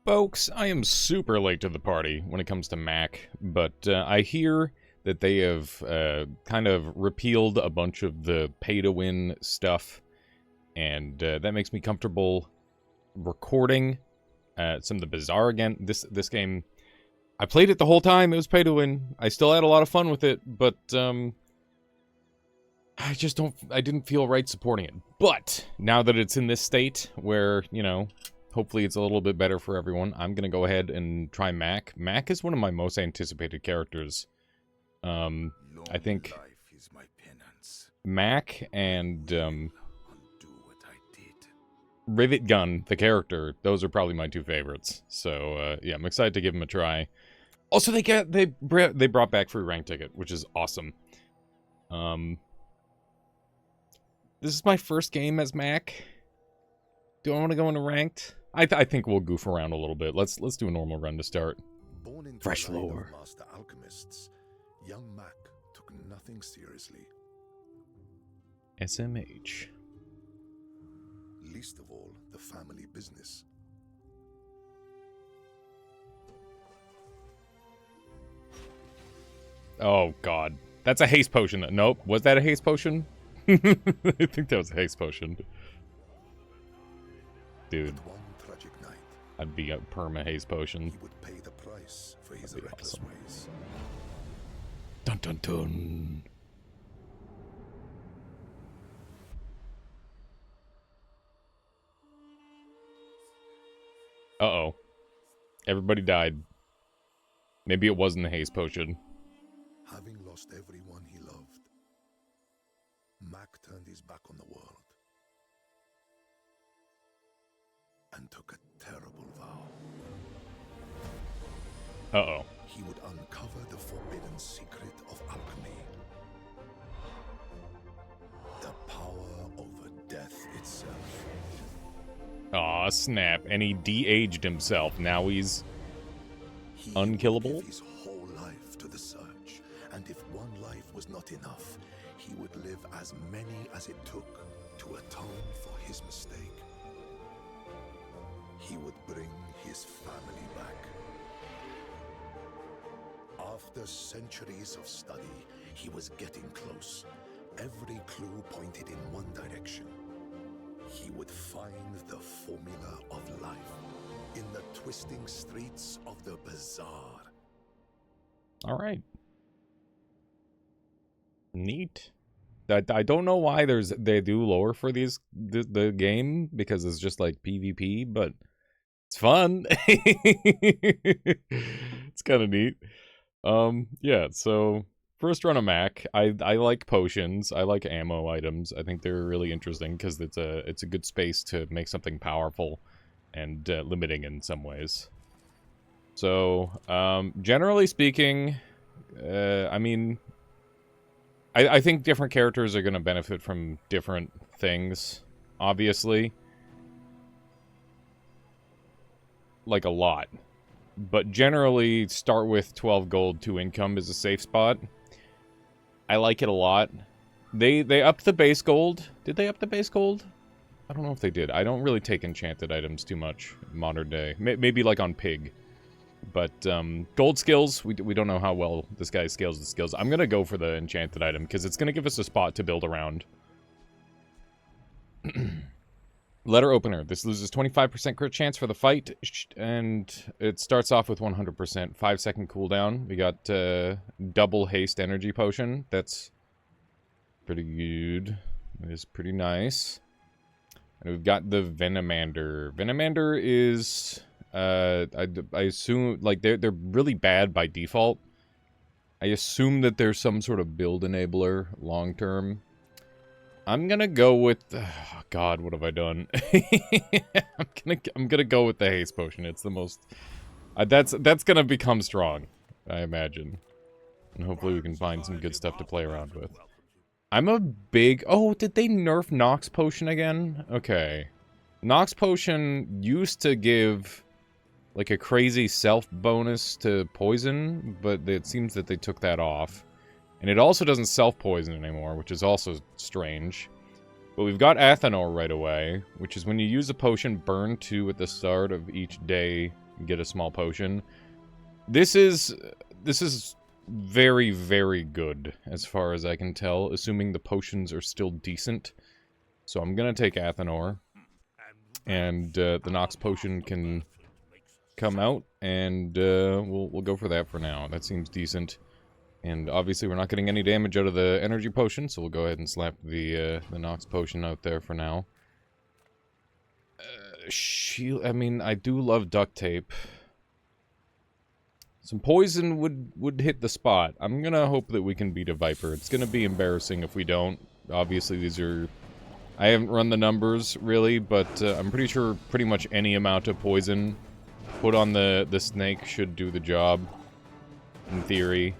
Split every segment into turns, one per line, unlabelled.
Folks, I am super late to the party when it comes to Mac, but I hear that they have kind of repealed a bunch of the pay-to-win stuff, and that makes me comfortable recording some of the Bizarre again. This game, I played it the whole time. It was pay-to-win. I still had a lot of fun with it, but I didn't feel right supporting it. But now that it's in this state where, you know, hopefully it's a little bit better for everyone, I'm going to go ahead and try Mac. Mac is one of my most anticipated characters. I think Mac and Rivet Gun, the character, those are probably my two favorites. So, yeah, I'm excited to give them a try. Also, they brought back free rank ticket, which is awesome. This is my first game as Mac. Do I want to go into ranked? I think we'll goof around a little bit. Let's do a normal run to start.
Born into
Fresh
a line of
lore.
master alchemists, young Mac took nothing seriously.
SMH.
Least of all, the family business.
Oh, God. That's a haste potion. Nope. Was that a haste potion? I think that was a haste potion. Dude.
But one tragic night,
I'd be a perma haste potion.
he would pay the price for his
That'd be
reckless
awesome.
ways.
Dun dun dun. Uh-oh. Everybody died. Maybe it wasn't the haste potion.
Having lost everyone he loved, Mac turned his back on the world and took a terrible vow.
Uh-oh.
He would uncover the forbidden secret of alchemy. The power over death itself.
Aw, snap. And he de-aged himself. Now he's
He
unkillable?
would give his whole life to the search, and if one life was not enough, he would live as many as it took to atone for his mistake. He would bring his family back. After centuries of study, he was getting close. Every clue pointed in one direction. He would find the formula of life in the twisting streets of the Bazaar.
all right. Neat. I don't know why they do lore for the game, because it's just like PvP, but it's fun. It's kind of neat. Yeah, so first run of Mac. I like potions. I like ammo items. I think they're really interesting because it's a good space to make something powerful and limiting in some ways. So, generally speaking, I mean, I think different characters are going to benefit from different things, obviously. Like a lot. But generally, start with 12 gold, 2 income is a safe spot. I like it a lot. They upped the base gold. Did they up the base gold? I don't know if they did. I don't really take enchanted items too much in modern day. Maybe like on Pig. But gold skills, we don't know how well this guy scales the skills. I'm going to go for the enchanted item because it's going to give us a spot to build around. Letter opener. This loses 25% crit chance for the fight, and it starts off with 100%. 5-second cooldown. We got double haste energy potion. That's pretty good. It is pretty nice. And we've got the Venomander. Venomander is... I assume, like, they're really bad by default. I assume that there's some sort of build enabler long-term. I'm gonna go with... Oh, God, what have I done? I'm gonna go with the haste potion. It's the most... that's gonna become strong, I imagine. And hopefully we can find some good stuff to play around with. I'm a big... Oh, did they nerf Nox Potion again? Okay. Nox Potion used to give... like a crazy self bonus to poison, but it seems that they took that off. And it also doesn't self-poison anymore, which is also strange. But we've got Athanor right away, which is when you use a potion, burn 2 at the start of each day get a small potion. This is very, very good, as far as I can tell, assuming the potions are still decent. So I'm gonna take Athenor, and the Nox potion can come out, and we'll go for that for now. That seems decent. And obviously we're not getting any damage out of the energy potion, so we'll go ahead and slap the Nox potion out there for now. Shield, I mean, I do love duct tape. Some poison would hit the spot. I'm gonna hope that we can beat a Viper. It's gonna be embarrassing if we don't. Obviously these are... I haven't run the numbers, really, but I'm pretty sure pretty much any amount of poison put on the snake should do the job. In theory.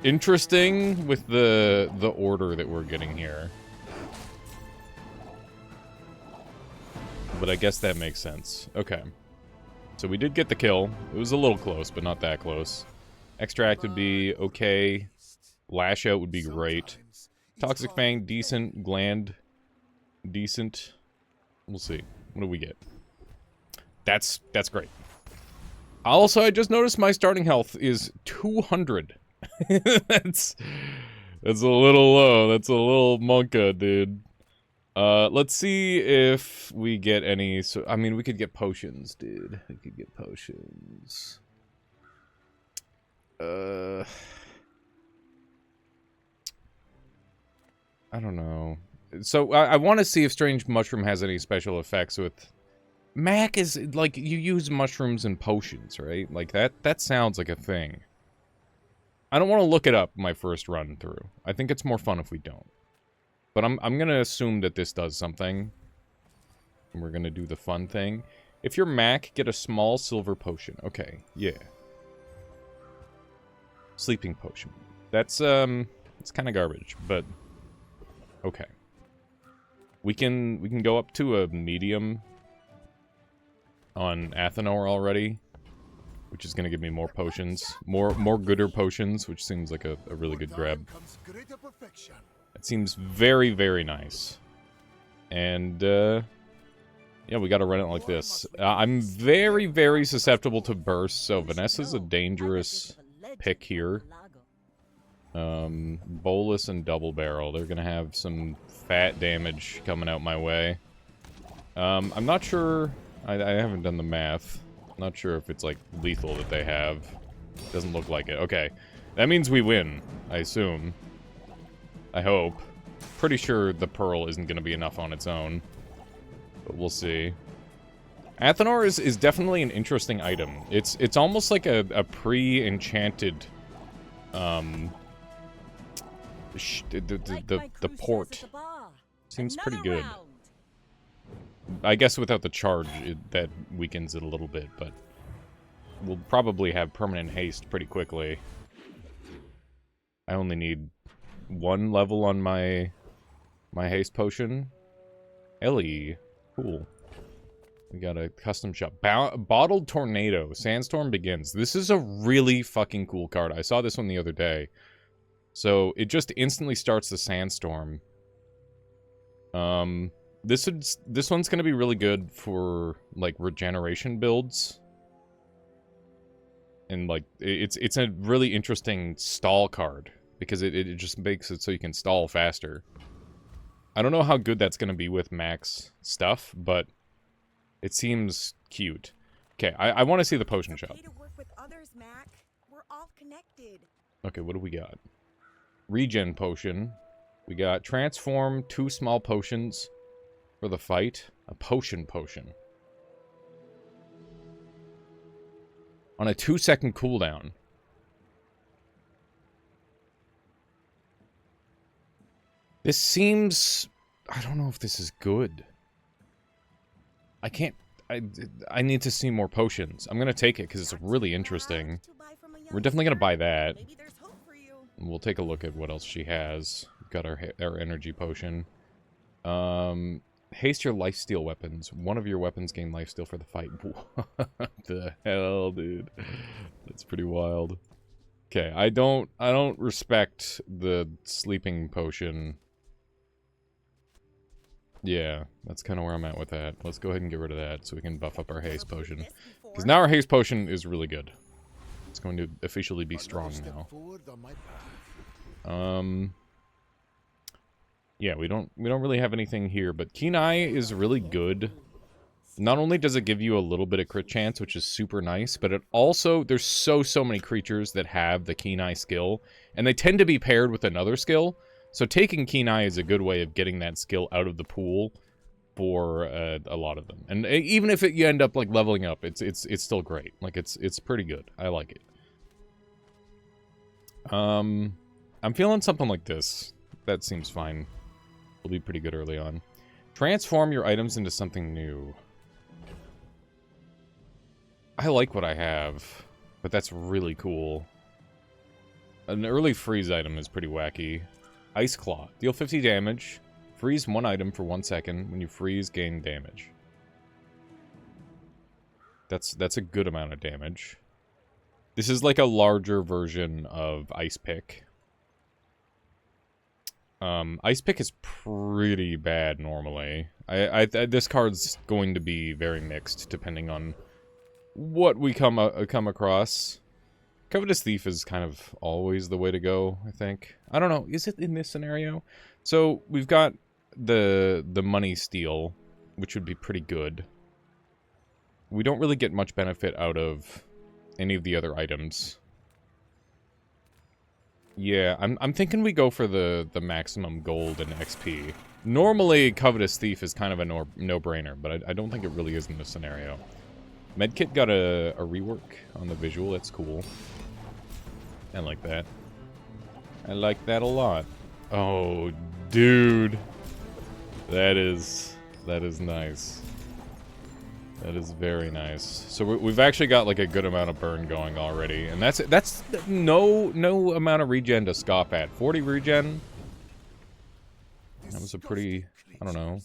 Interesting with the order that we're getting here. But I guess that makes sense. Okay. So we did get the kill. It was a little close, but not that close. Extract would be okay. Lash out would be great. Toxic Fang, decent. Gland, decent. We'll see. What do we get? That's great. Also, I just noticed my starting health is 200. That's a little low. That's a little monka, dude. Let's see if we get any... So, I mean, we could get potions, dude. We could get potions. I don't know. So, I want to see if Strange Mushroom has any special effects with... Mac is, like, you use mushrooms and potions, right? Like, that sounds like a thing. I don't want to look it up my first run through. I think it's more fun if we don't. But I'm gonna assume that this does something. And we're gonna do the fun thing. If you're Mac, get a small silver potion. Okay, yeah. Sleeping potion. That's, it's kind of garbage, but... Okay. We can go up to a medium... on Athenor already, which is going to give me more potions. More gooder potions, which seems like a really good grab. It seems very, very nice. And, yeah, we got to run it like this. I'm very, very susceptible to bursts, so Vanessa's a dangerous pick here. Bolus and Double Barrel, they're going to have some fat damage coming out my way. I'm not sure... I haven't done the math. Not sure if it's, like, lethal that they have. Doesn't look like it. Okay. That means we win, I assume. I hope. Pretty sure the Pearl isn't going to be enough on its own. But we'll see. Athenor is definitely an interesting item. It's almost like a pre-enchanted... the port. Seems pretty good. I guess without the charge, that weakens it a little bit, but we'll probably have permanent haste pretty quickly. I only need 1 level on my haste potion. Ellie. Cool. We got a custom shop. Bottled Tornado. Sandstorm Begins. This is a really fucking cool card. I saw this one the other day. So, it just instantly starts the Sandstorm. This one's gonna be really good for, like, regeneration builds. And, like, it's a really interesting stall card. Because it just makes it so you can stall faster. I don't know how good that's gonna be with max stuff, but it seems cute. Okay, I want to see the potion shop. Okay, what do we got? Regen potion. We got transform, 2 small potions. For the fight, a potion. On a 2-second cooldown. This seems... I don't know if this is good. I can't... I need to see more potions. I'm gonna take it because it's really interesting. We're definitely gonna buy that. And we'll take a look at what else she has. We've got our energy potion. Haste your lifesteal weapons. One of your weapons gain lifesteal for the fight. What the hell, dude? That's pretty wild. Okay, I don't respect the sleeping potion. Yeah, that's kind of where I'm at with that. Let's go ahead and get rid of that so we can buff up our haste potion. Because now our haste potion is really good. It's going to officially be strong now. Yeah, we don't really have anything here, but Keen Eye is really good. Not only does it give you a little bit of crit chance, which is super nice, but it also, there's so many creatures that have the Keen Eye skill, and they tend to be paired with another skill, so taking Keen Eye is a good way of getting that skill out of the pool for a lot of them. And even if you end up, like, leveling up, it's still great. Like, it's pretty good. I like it. I'm feeling something like this. That seems fine. Will be pretty good early on. Transform your items into something new. I like what I have, but that's really cool. An early freeze item is pretty wacky. Ice Claw. Deal 50 damage. Freeze one item for 1 second. When you freeze, gain damage. That's a good amount of damage. This is like a larger version of Ice Pick. Ice Pick is pretty bad normally. This card's going to be very mixed depending on what we come across. Covetous Thief is kind of always the way to go, I think. I don't know, is it in this scenario? So, we've got the money steal, which would be pretty good. We don't really get much benefit out of any of the other items. Yeah, I'm thinking we go for the maximum gold and XP. Normally, Covetous Thief is kind of a no-brainer, but I don't think it really is in this scenario. Medkit got a rework on the visual, that's cool. I like that. I like that a lot. Oh, dude. That is nice. That is very nice. So we've actually got like a good amount of burn going already, and that's no amount of regen to scoff at. 40 regen. That was a pretty, I don't know.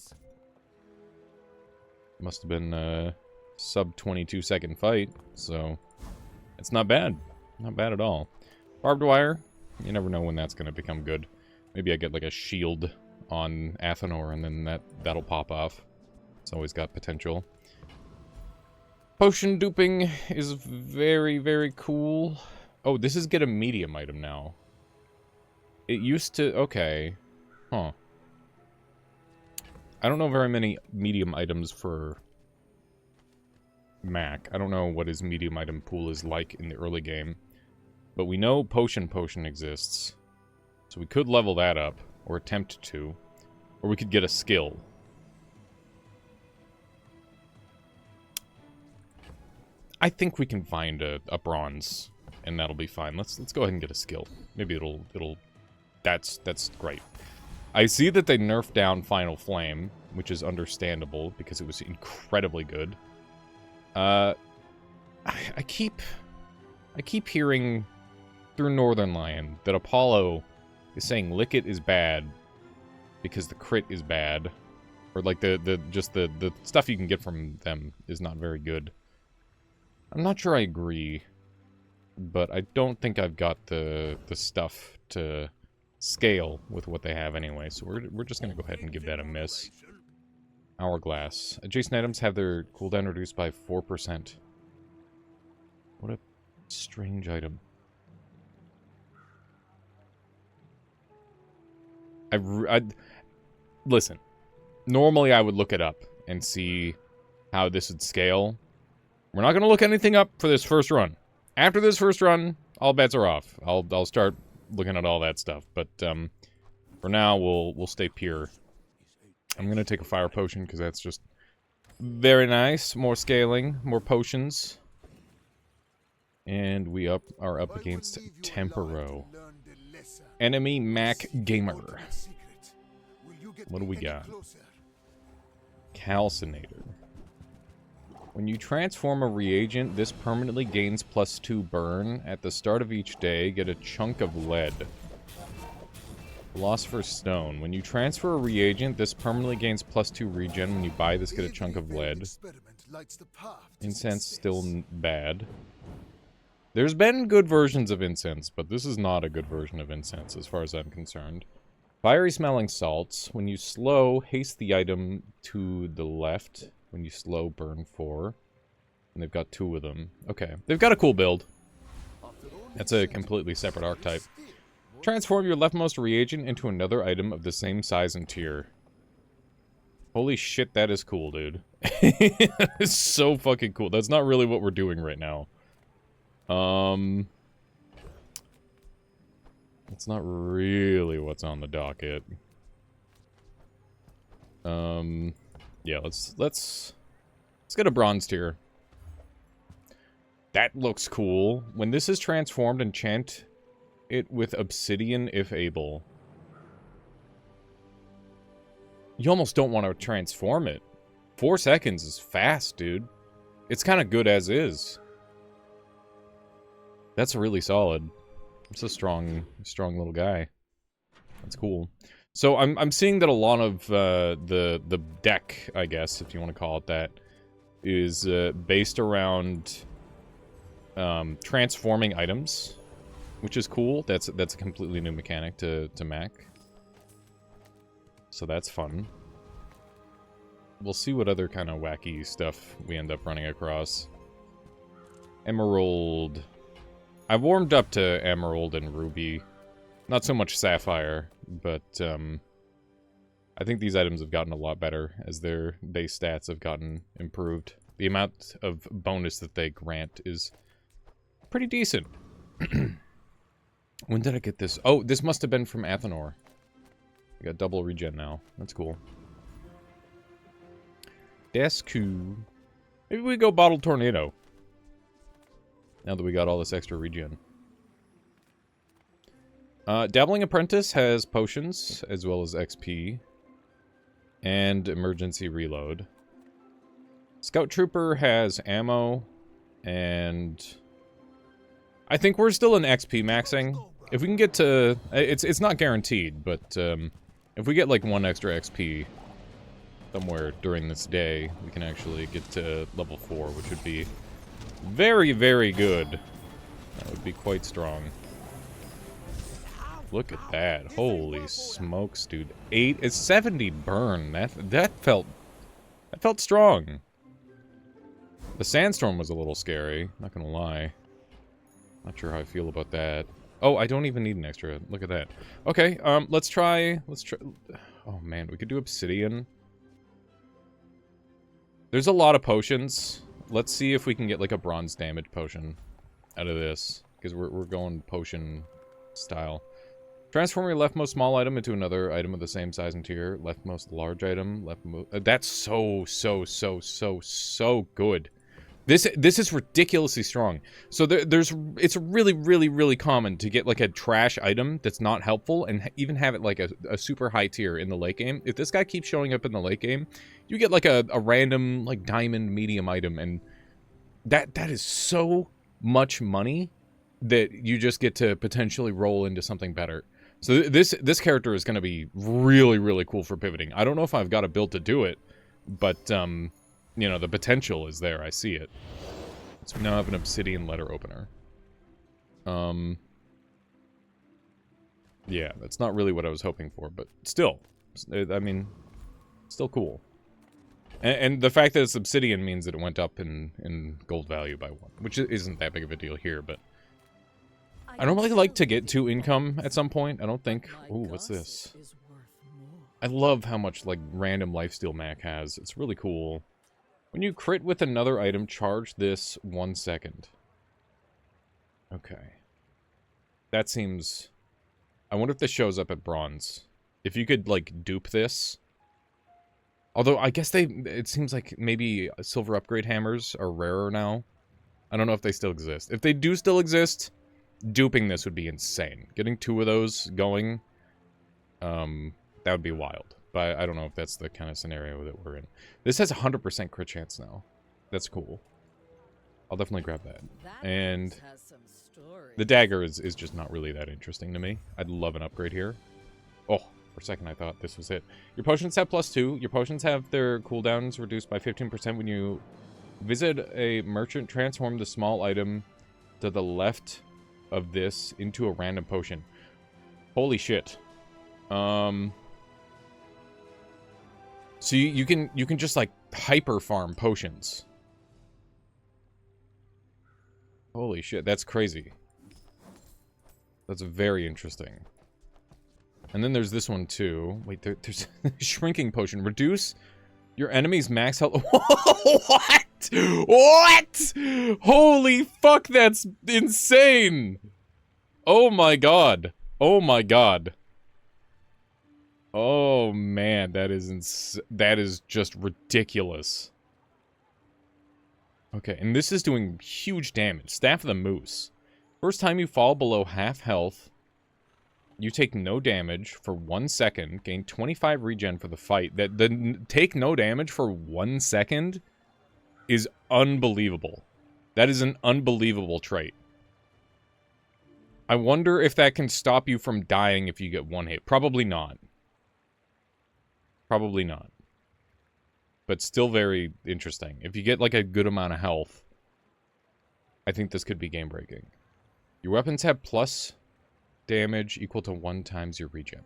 Must have been a sub 22 second fight, so it's not bad. Not bad at all. Barbed wire. You never know when that's going to become good. Maybe I get like a shield on Athenor and then that'll pop off. It's always got potential. Potion duping is very cool. Oh, this is get a medium item now. It used to... Okay. Huh. I don't know very many medium items for Mac. I don't know what his medium item pool is like in the early game. But we know potion exists. So we could level that up, or attempt to. Or we could get a skill. I think we can find a bronze, and that'll be fine. Let's go ahead and get a skill. Maybe it'll that's great. I see that they nerfed down Final Flame, which is understandable because it was incredibly good. I keep hearing through Northern Lion that Apollo is saying Lickit is bad because the crit is bad, or like the stuff you can get from them is not very good. I'm not sure I agree, but I don't think I've got the stuff to scale with what they have anyway, so we're just gonna go ahead and give that a miss. Hourglass. Adjacent items have their cooldown reduced by 4%. What a strange item. Listen, normally I would look it up and see how this would scale. We're not going to look anything up for this first run. After this first run, all bets are off. I'll start looking at all that stuff, but for now we'll stay pure. I'm going to take a fire potion because that's just very nice. More scaling, more potions. And we are up against Tempero. Enemy Mac Gamer. What do we got? Calcinator. When you transform a reagent, this permanently gains +2 burn. At the start of each day, get a chunk of lead. Philosopher's Stone. When you transfer a reagent, this permanently gains +2 regen. When you buy this, get a chunk of lead. Incense, still bad. There's been good versions of incense, but this is not a good version of incense, as far as I'm concerned. Fiery smelling salts. When you slow, haste the item to the left. When you slow, burn 4. And they've got 2 of them. Okay. They've got a cool build. That's a completely separate archetype. Transform your leftmost reagent into another item of the same size and tier. Holy shit, that is cool, dude. It's so fucking cool. That's not really what we're doing right now. That's not really what's on the docket. Yeah, let's get a bronze tier. That looks cool. When this is transformed, enchant it with obsidian if able. You almost don't want to transform it. 4 seconds is fast, dude. It's kind of good as is. That's really solid. It's a strong little guy. That's cool. So I'm seeing that a lot of the deck, I guess, if you want to call it that, is based around transforming items, which is cool. That's a completely new mechanic to Mac. So that's fun. We'll see what other kind of wacky stuff we end up running across. Emerald. I've warmed up to Emerald and Ruby. Not so much Sapphire, but I think these items have gotten a lot better as their base stats have gotten improved. The amount of bonus that they grant is pretty decent. When did I get this? Oh, this must have been from Athenor. We got double regen now. That's cool. That's cool. Maybe we go Bottle Tornado. Now that we got all this extra regen. Dabbling Apprentice has potions, as well as XP. And emergency reload. Scout Trooper has ammo. And I think we're still in XP maxing. If we can get to... It's not guaranteed, but if we get like 1 extra XP somewhere during this day, we can actually get to level 4, which would be very, very good. That would be quite strong. Look at that. Holy smokes, dude. 70 burn. That felt strong. The sandstorm was a little scary, not gonna lie. Not sure how I feel about that. Oh, I don't even need an extra. Look at that. Okay, let's try... Oh man, we could do obsidian. There's a lot of potions. Let's see if we can get like a bronze damage potion out of this, because we're going potion style. Transform your leftmost small item into another item of the same size and tier. Leftmost large item. That's so good. This is ridiculously strong. So it's really, really, really common to get like a trash item that's not helpful and even have it like a super high tier in the late game. If this guy keeps showing up in the late game, you get like a random like diamond medium item, and that is so much money that you just get to potentially roll into something better. So this character is going to be really, really cool for pivoting. I don't know if I've got a build to do it, but you know, the potential is there. I see it. So we now have an obsidian letter opener. Yeah, that's not really what I was hoping for, but still, I mean, still cool. And the fact that it's obsidian means that it went up in gold value by 1, which isn't that big of a deal here, but I don't really like to get to income at some point. I don't think... Ooh, what's this? I love how much, like, random lifesteal Mac has. It's really cool. When you crit with another item, charge this 1 second. Okay. That seems... I wonder if this shows up at bronze. If you could, like, dupe this. Although, I guess it seems like maybe silver upgrade hammers are rarer now. I don't know if they still exist. If they do still exist, duping this would be insane. Getting 2 of those going, that would be wild. But I don't know if that's the kind of scenario that we're in. This has 100% crit chance now. That's cool. I'll definitely grab that. And the dagger is just not really that interesting to me. I'd love an upgrade here. Oh, for a second I thought this was it. Your potions have +2. Your potions have their cooldowns reduced by 15% when you visit a merchant. Transform the small item to the left of this into a random potion. Holy shit. So you can just like hyper farm potions. Holy shit, that's crazy. That's very interesting. And then there's this one too. Wait, there's shrinking potion. Reduce your enemy's max health. What? What? Holy fuck, that's insane. Oh my god. Oh my god. Oh man, that is just ridiculous. Okay, and this is doing huge damage. Staff of the Moose. First time you fall below half health, you take no damage for 1 second, gain 25 regen for the fight. Take no damage for 1 second is unbelievable. That is an unbelievable trait. I wonder if that can stop you from dying if you get one hit. Probably not. Probably not. But still very interesting. If you get like a good amount of health, I think this could be game breaking. Your weapons have plus damage equal to 1 times your regen.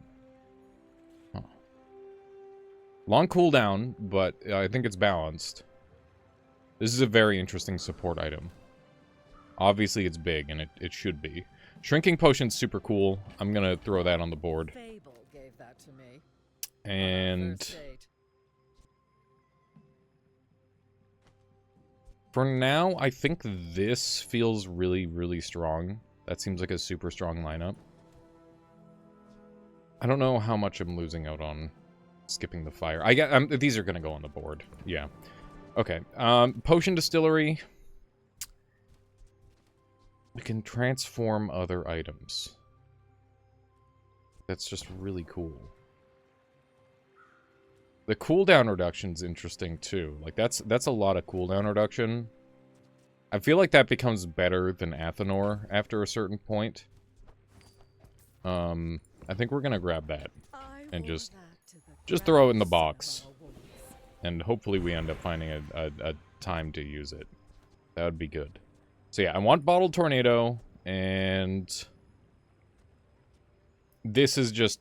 Huh. Long cooldown, but I think it's balanced. This is a very interesting support item. Obviously it's big, and it should be. Shrinking Potion's super cool. I'm gonna throw that on the board.
Fable gave that to me.
And for now, I think this feels really, really strong. That seems like a super strong lineup. I don't know how much I'm losing out on skipping the fire. These are gonna go on the board. Yeah. Okay. Potion Distillery. We can transform other items. That's just really cool. The cooldown reduction's interesting too. Like that's a lot of cooldown reduction. I feel like that becomes better than Athenor after a certain point. I think we're gonna grab that and just throw it in the box, and hopefully we end up finding a time to use it. That would be good. So yeah, I want Bottled Tornado, and this is just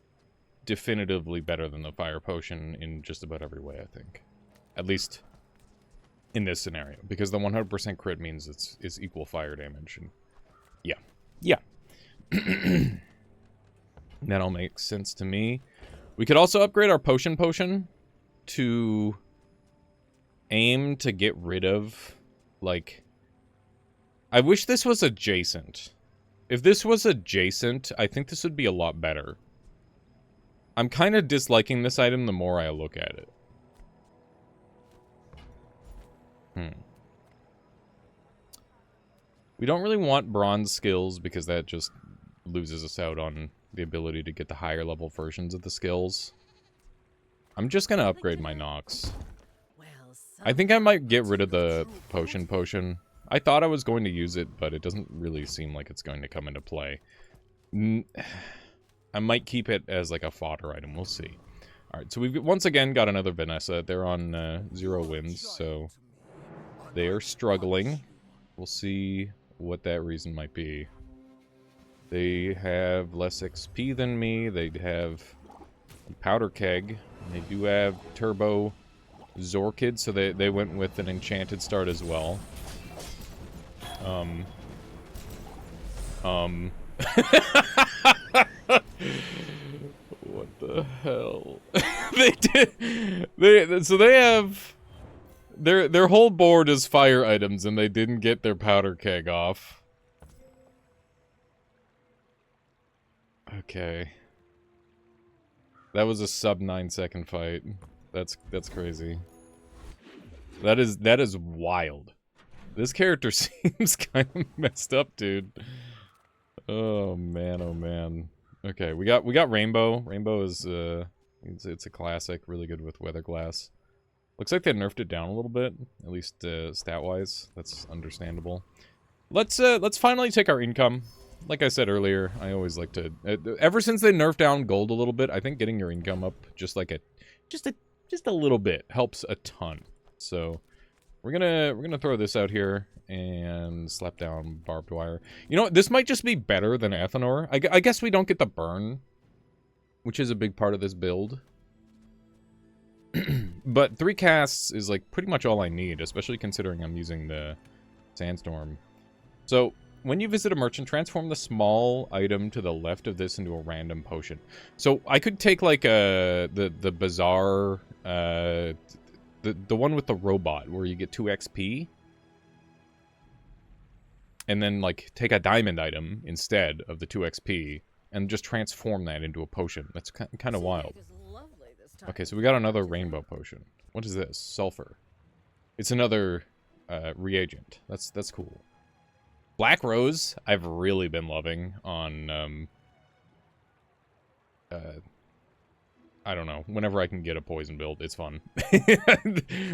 definitively better than the Fire Potion in just about every way, I think. At least in this scenario, because the 100% crit means it's equal fire damage, and yeah. Yeah. That all makes sense to me. We could also upgrade our potion to aim to get rid of, like... I wish this was adjacent. If this was adjacent, I think this would be a lot better. I'm kind of disliking this item the more I look at it. We don't really want bronze skills because that just loses us out on the ability to get the higher level versions of the skills. I'm just gonna upgrade my Nox. I think I might get rid of the potion. I thought I was going to use it, but it doesn't really seem like it's going to come into play. I might keep it as like a fodder item. We'll see. Alright, so we've once again got another Vanessa. They're on 0 wins, so they are struggling. We'll see what that reason might be. They have less XP than me. They have Powder Keg. They do have Turbo Zorkid, so they went with an Enchanted Start as well. What the hell? So they have their whole board is fire items, and they didn't get their Powder Keg off. Okay. That was a sub 9-second fight. That's crazy. That is wild. This character seems kind of messed up, dude. Oh man, oh man. Okay, we got Rainbow. Rainbow is it's a classic, really good with Weather Glass. Looks like they nerfed it down a little bit, at least stat-wise. That's understandable. Let's finally take our income. Like I said earlier, I always like to ever since they nerfed down gold a little bit, I think getting your income up just a little bit helps a ton. So we're gonna throw this out here and slap down barbed wire. You know what? This might just be better than Athenor. I guess we don't get the burn. which is a big part of this build. But 3 casts is like pretty much all I need, especially considering I'm using the Sandstorm. So, when you visit a merchant, transform the small item to the left of this into a random potion. So, I could take like the bazaar, the one with the robot where you get 2 XP. And then like take a diamond item instead of the 2 XP and just transform that into a potion. That's kind of wild. Okay, so we got another rainbow potion. What is this? Sulfur. It's another reagent. That's cool. Black Rose, I've really been loving on, I don't know, whenever I can get a poison build, it's fun.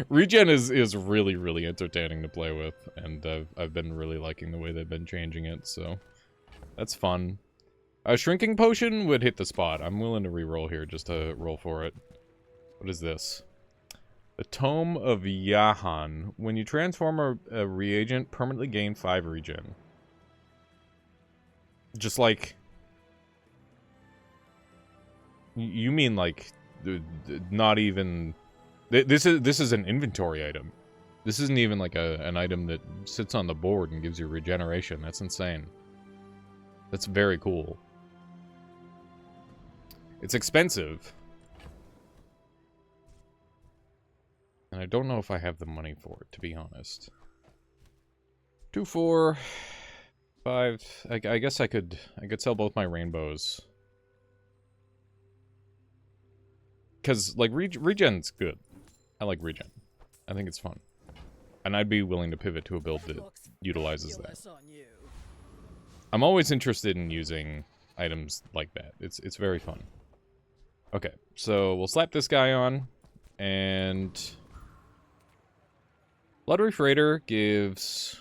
Regen is really, really entertaining to play with, and I've been really liking the way they've been changing it, so that's fun. A Shrinking Potion would hit the spot. I'm willing to reroll here just to roll for it. What is this? The Tome of Yahan. When you transform a reagent, permanently gain 5 regen. Just like... You mean like... not even... This is an inventory item. This isn't even like an item that sits on the board and gives you regeneration. That's insane. That's very cool. It's expensive. And I don't know if I have the money for it, to be honest. 2, 4, 5. I guess I could sell both my rainbows. Because, like, regen's good. I like regen. I think it's fun. And I'd be willing to pivot to a build that utilizes that. I'm always interested in using items like that. It's very fun. Okay, so we'll slap this guy on, and... Blood Freighter gives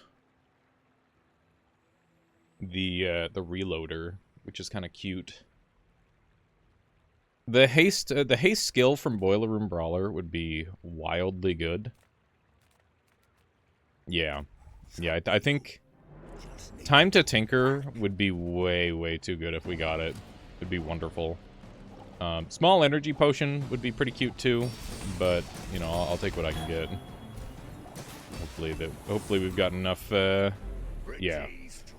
the reloader, which is kind of cute. The haste skill from Boiler Room Brawler would be wildly good. Yeah, I think Time to Tinker would be way too good if we got it. It'd be wonderful. Small Energy Potion would be pretty cute too, but you know I'll take what I can get. Hopefully we've got enough. Yeah.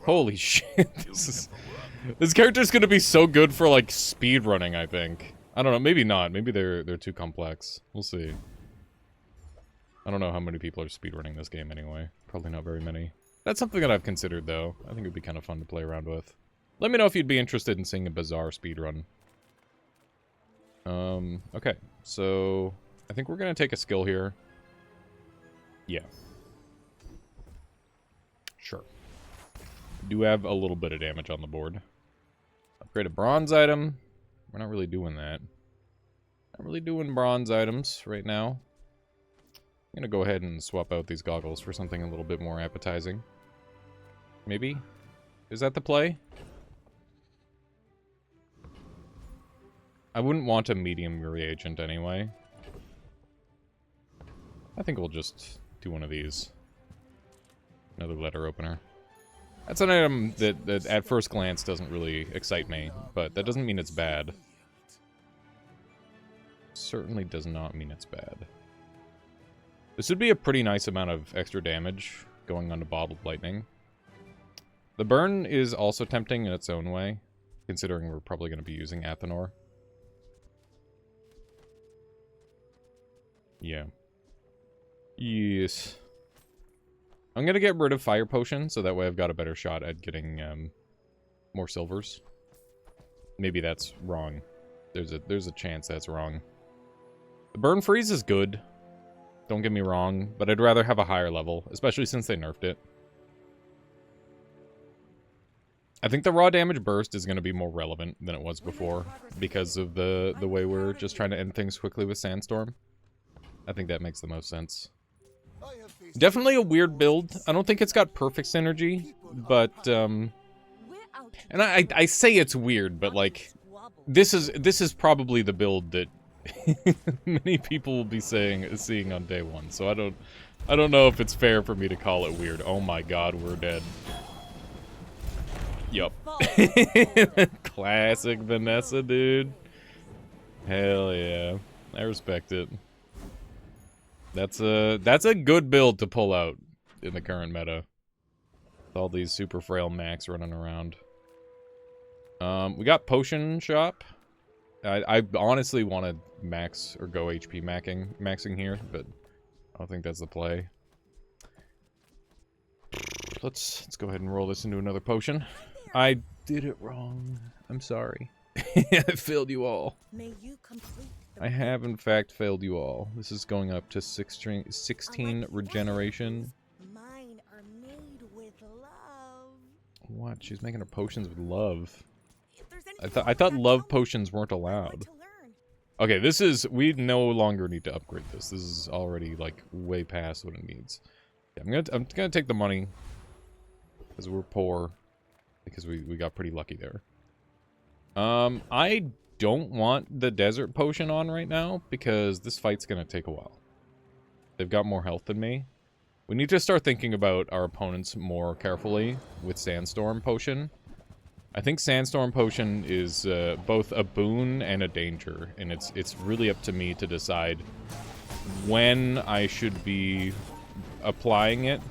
Holy shit! This character's gonna be so good for like speed running. I think. I don't know. Maybe not. Maybe they're too complex. We'll see. I don't know how many people are speedrunning this game anyway. Probably not very many. That's something that I've considered though. I think it'd be kind of fun to play around with. Let me know if you'd be interested in seeing a bizarre speedrun. Okay. So I think we're gonna take a skill here. Yeah. Sure. Do have a little bit of damage on the board. Upgrade a bronze item. We're not really doing that. Not really doing bronze items right now. I'm gonna go ahead and swap out these goggles for something a little bit more appetizing. Maybe? Is that the play? I wouldn't want a medium reagent anyway. I think we'll just do one of these. Another letter opener. That's an item that at first glance doesn't really excite me, but that doesn't mean it's bad. Certainly does not mean it's bad. This would be a pretty nice amount of extra damage going on to Bottled Lightning. The burn is also tempting in its own way, considering we're probably going to be using Athenor. Yeah. Yes. I'm gonna get rid of Fire Potion, so that way I've got a better shot at getting more silvers. Maybe that's wrong. There's a chance that's wrong. The Burn Freeze is good. Don't get me wrong, but I'd rather have a higher level, especially since they nerfed it. I think the raw damage burst is going to be more relevant than it was before, because of the way we're just trying to end things quickly with Sandstorm. I think that makes the most sense. Definitely a weird build. I don't think it's got perfect synergy, but and I say it's weird, but like this is probably the build that many people will be seeing on day one. So I don't know if it's fair for me to call it weird. Oh my god, we're dead. Yup. Classic Vanessa, dude. Hell yeah. I respect it. That's a good build to pull out in the current meta. With all these super frail max running around. We got Potion Shop. I honestly wanted max or go HP maxing here, but I don't think that's the play. Let's go ahead and roll this into another potion. I did it wrong. I'm sorry. I failed you all.
May you complete the
I have in fact failed you all. This is going up to 16 regeneration.
Mine are made with love.
What? She's making her potions with love.
If there's
I
anything
thought
wrong,
love
tell me.
potions weren't
I want
allowed.
to learn.
Okay, this is... We no longer need to upgrade this. This is already, like, way past what it needs. Yeah, I'm gonna take the money. Because we're poor. Because we got pretty lucky there. I don't want the desert potion on right now. Because this fight's gonna take a while. They've got more health than me. We need to start thinking about our opponents more carefully with Sandstorm Potion. I think Sandstorm Potion is both a boon and a danger, and it's really up to me to decide when I should be applying it,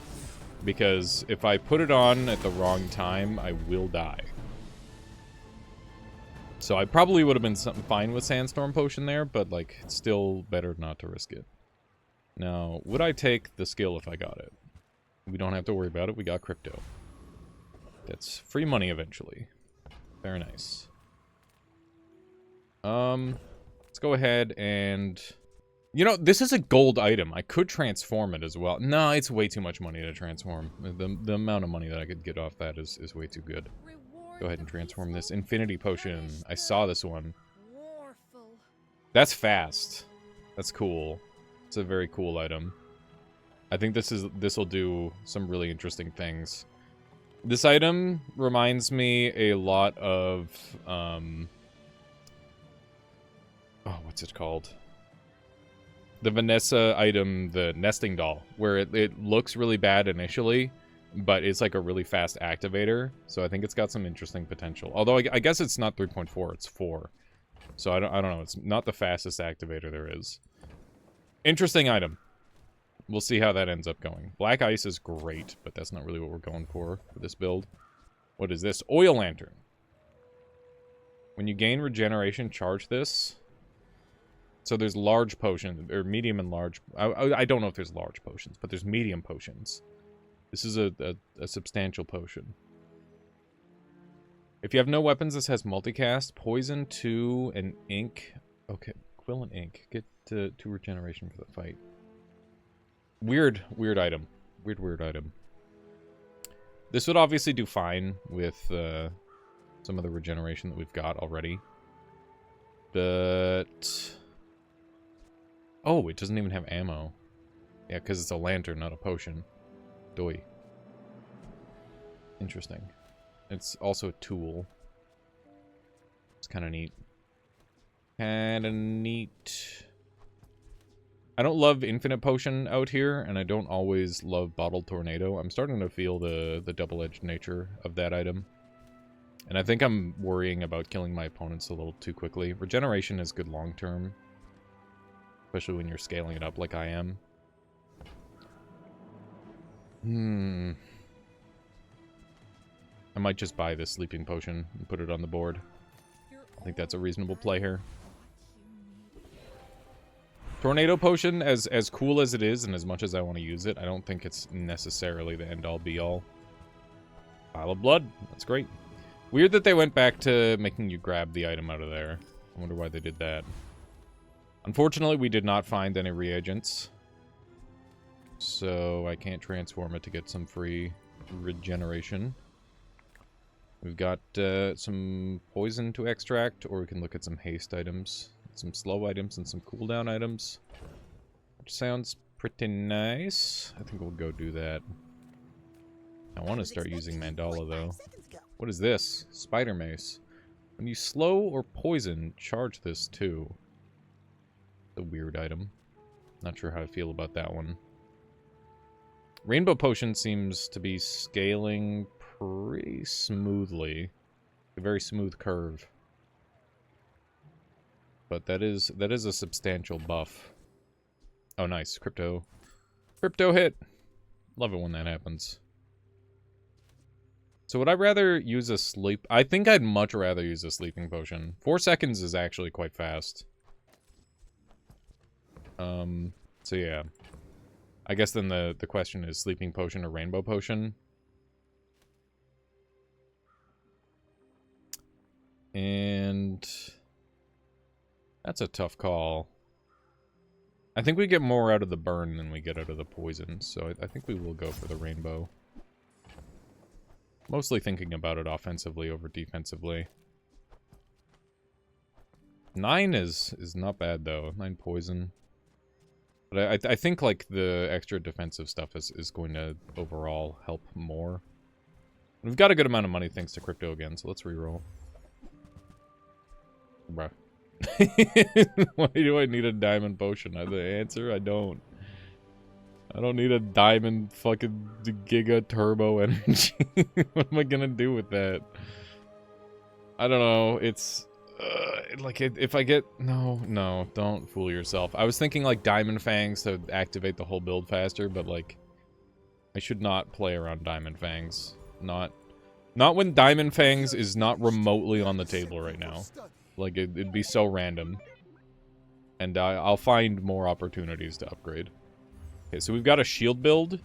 because if I put it on at the wrong time, I will die. So I probably would have been fine with Sandstorm Potion there, but like, it's still better not to risk it. Now, would I take the skill if I got it? We don't have to worry about it, we got crypto. That's free money eventually. Very nice. Let's go ahead and... You know, this is a gold item. I could transform it as well. No, it's way too much money to transform. The amount of money that I could get off that is way too good. Go ahead and transform this. Infinity Potion. I saw this one.
Warful.
That's fast. That's cool. It's a very cool item. I think this will do some really interesting things. This item reminds me a lot of, oh, what's it called? The Vanessa item, the nesting doll, where it looks really bad initially, but it's like a really fast activator. So I think it's got some interesting potential. Although I guess it's not 3.4, it's 4. So I don't know. It's not the fastest activator there is. Interesting item. We'll see how that ends up going. Black Ice is great, but that's not really what we're going for this build. What is this? Oil Lantern. When you gain regeneration, charge this. So there's large potions, or medium and large. I don't know if there's large potions, but there's medium potions. This is a substantial potion. If you have no weapons, this has multicast, poison 2, and ink. Okay, quill and ink. Get 2 regeneration for the fight. Weird item. Weird item. This would obviously do fine with some of the regeneration that we've got already. But... Oh, it doesn't even have ammo. Yeah, because it's a lantern, not a potion. Doi. Interesting. It's also a tool. It's kind of neat. Kinda neat. I don't love Infinite Potion out here, and I don't always love Bottled Tornado. I'm starting to feel the double-edged nature of that item. And I think I'm worrying about killing my opponents a little too quickly. Regeneration is good long-term. Especially when you're scaling it up like I am. I might just buy this Sleeping Potion and put it on the board. I think that's a reasonable play here. Tornado Potion, as cool as it is, and as much as I want to use it, I don't think it's necessarily the end-all, be-all. Pile of Blood. That's great. Weird that they went back to making you grab the item out of there. I wonder why they did that. Unfortunately, we did not find any reagents. So I can't transform it to get some free regeneration. We've got some poison to extract, or we can look at some haste items. Some slow items and some cooldown items. Which sounds pretty nice. I think we'll go do that. I want to start using Mandala, though. What is this? Spider Mace. When you slow or poison, charge this too. A weird item. Not sure how I feel about that one. Rainbow Potion seems to be scaling pretty smoothly. A very smooth curve. But that is a substantial buff. Oh, nice. Crypto hit. Love it when that happens. So would I rather use a sleep? I think I'd much rather use a sleeping potion. 4 seconds is actually quite fast. So yeah. I guess then the question is sleeping potion or rainbow potion. And that's a tough call. I think we get more out of the burn than we get out of the poison, so I think we will go for the rainbow. Mostly thinking about it offensively over defensively. 9 is not bad, though. 9 poison. But I think, like, the extra defensive stuff is going to overall help more. We've got a good amount of money thanks to crypto again, so let's reroll. Bruh. Why do I need a diamond potion? The answer, I don't. I don't need a diamond fucking giga turbo energy. What am I gonna do with that? I don't know. It's like if I get no, don't fool yourself. I was thinking like diamond fangs to activate the whole build faster, but like I should not play around diamond fangs. Not when diamond fangs is not remotely on the table right now. Like it'd be so random, and I'll find more opportunities to upgrade. Okay, so we've got a shield build.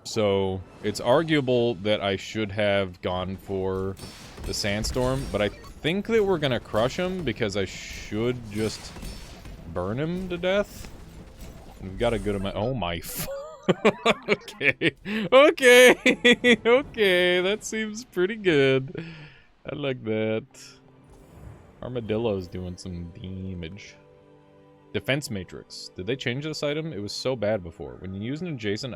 So it's arguable that I should have gone for the sandstorm, but I think that we're gonna crush him because I should just burn him to death. We've got a good amount. Oh my. Okay. Okay, that seems pretty good. I like that. Armadillo's doing some damage. Defense matrix. Did they change this item? It was so bad before. When you use an adjacent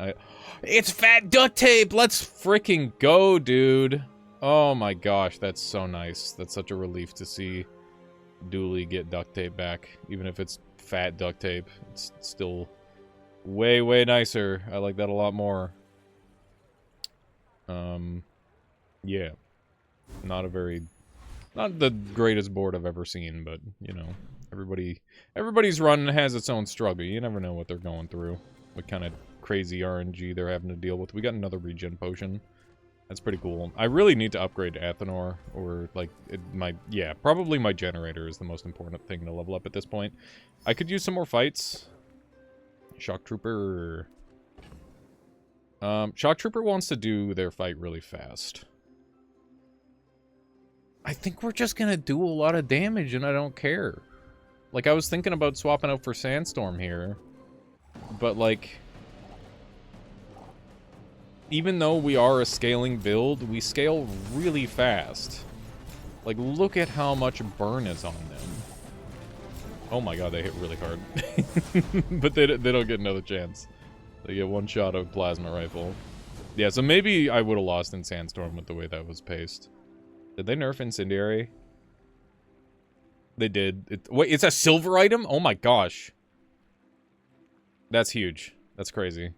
it's fat duct tape! Let's freaking go, dude! Oh my gosh, that's so nice. That's such a relief to see Dooley get duct tape back. Even if it's fat duct tape. It's still way, way nicer. I like that a lot more. Yeah. Not the greatest board I've ever seen, but, you know, everybody's run has its own struggle. You never know what they're going through, what kind of crazy RNG they're having to deal with. We got another regen potion. That's pretty cool. I really need to upgrade to Athenor, or, like, probably my generator is the most important thing to level up at this point. I could use some more fights. Shock Trooper. Shock Trooper wants to do their fight really fast. I think we're just gonna do a lot of damage, and I don't care. Like, I was thinking about swapping out for Sandstorm here. But, like, even though we are a scaling build, we scale really fast. Like, look at how much burn is on them. Oh my god, they hit really hard. But they don't get another chance. They get one shot of Plasma Rifle. Yeah, so maybe I would have lost in Sandstorm with the way that was paced. Did they nerf Incendiary? They did. Wait, it's a silver item? Oh my gosh. That's huge. That's crazy.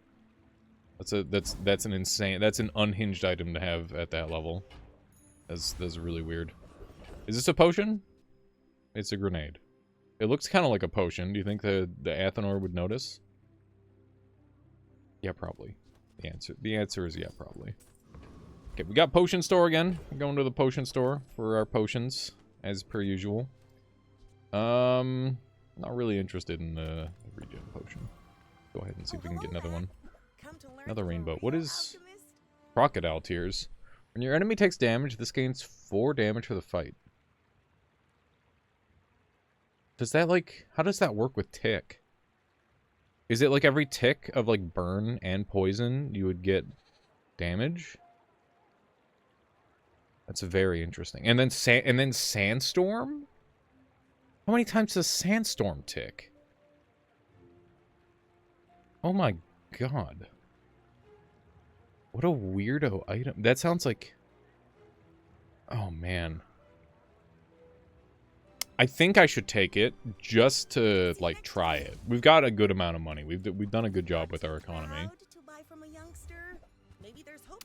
That's an insane, that's an unhinged item to have at that level. That's really weird. Is this a potion? It's a grenade. It looks kind of like a potion. Do you think the Athenor would notice? Yeah, probably. The answer is yeah, probably. Okay, we got potion store again. We're going to the potion store for our potions, as per usual. Not really interested in the regen potion. Go ahead and see if we can get another one. Another rainbow. What is Crocodile Tears? When your enemy takes damage, this gains 4 damage for the fight. Does that, like, how does that work with tick? Is it like every tick of, like, burn and poison, you would get damage? That's very interesting. And then Sandstorm? How many times does Sandstorm tick? Oh my god. What a weirdo item. That sounds like... Oh man. I think I should take it just to, like, try it. We've got a good amount of money. We've done a good job with our economy.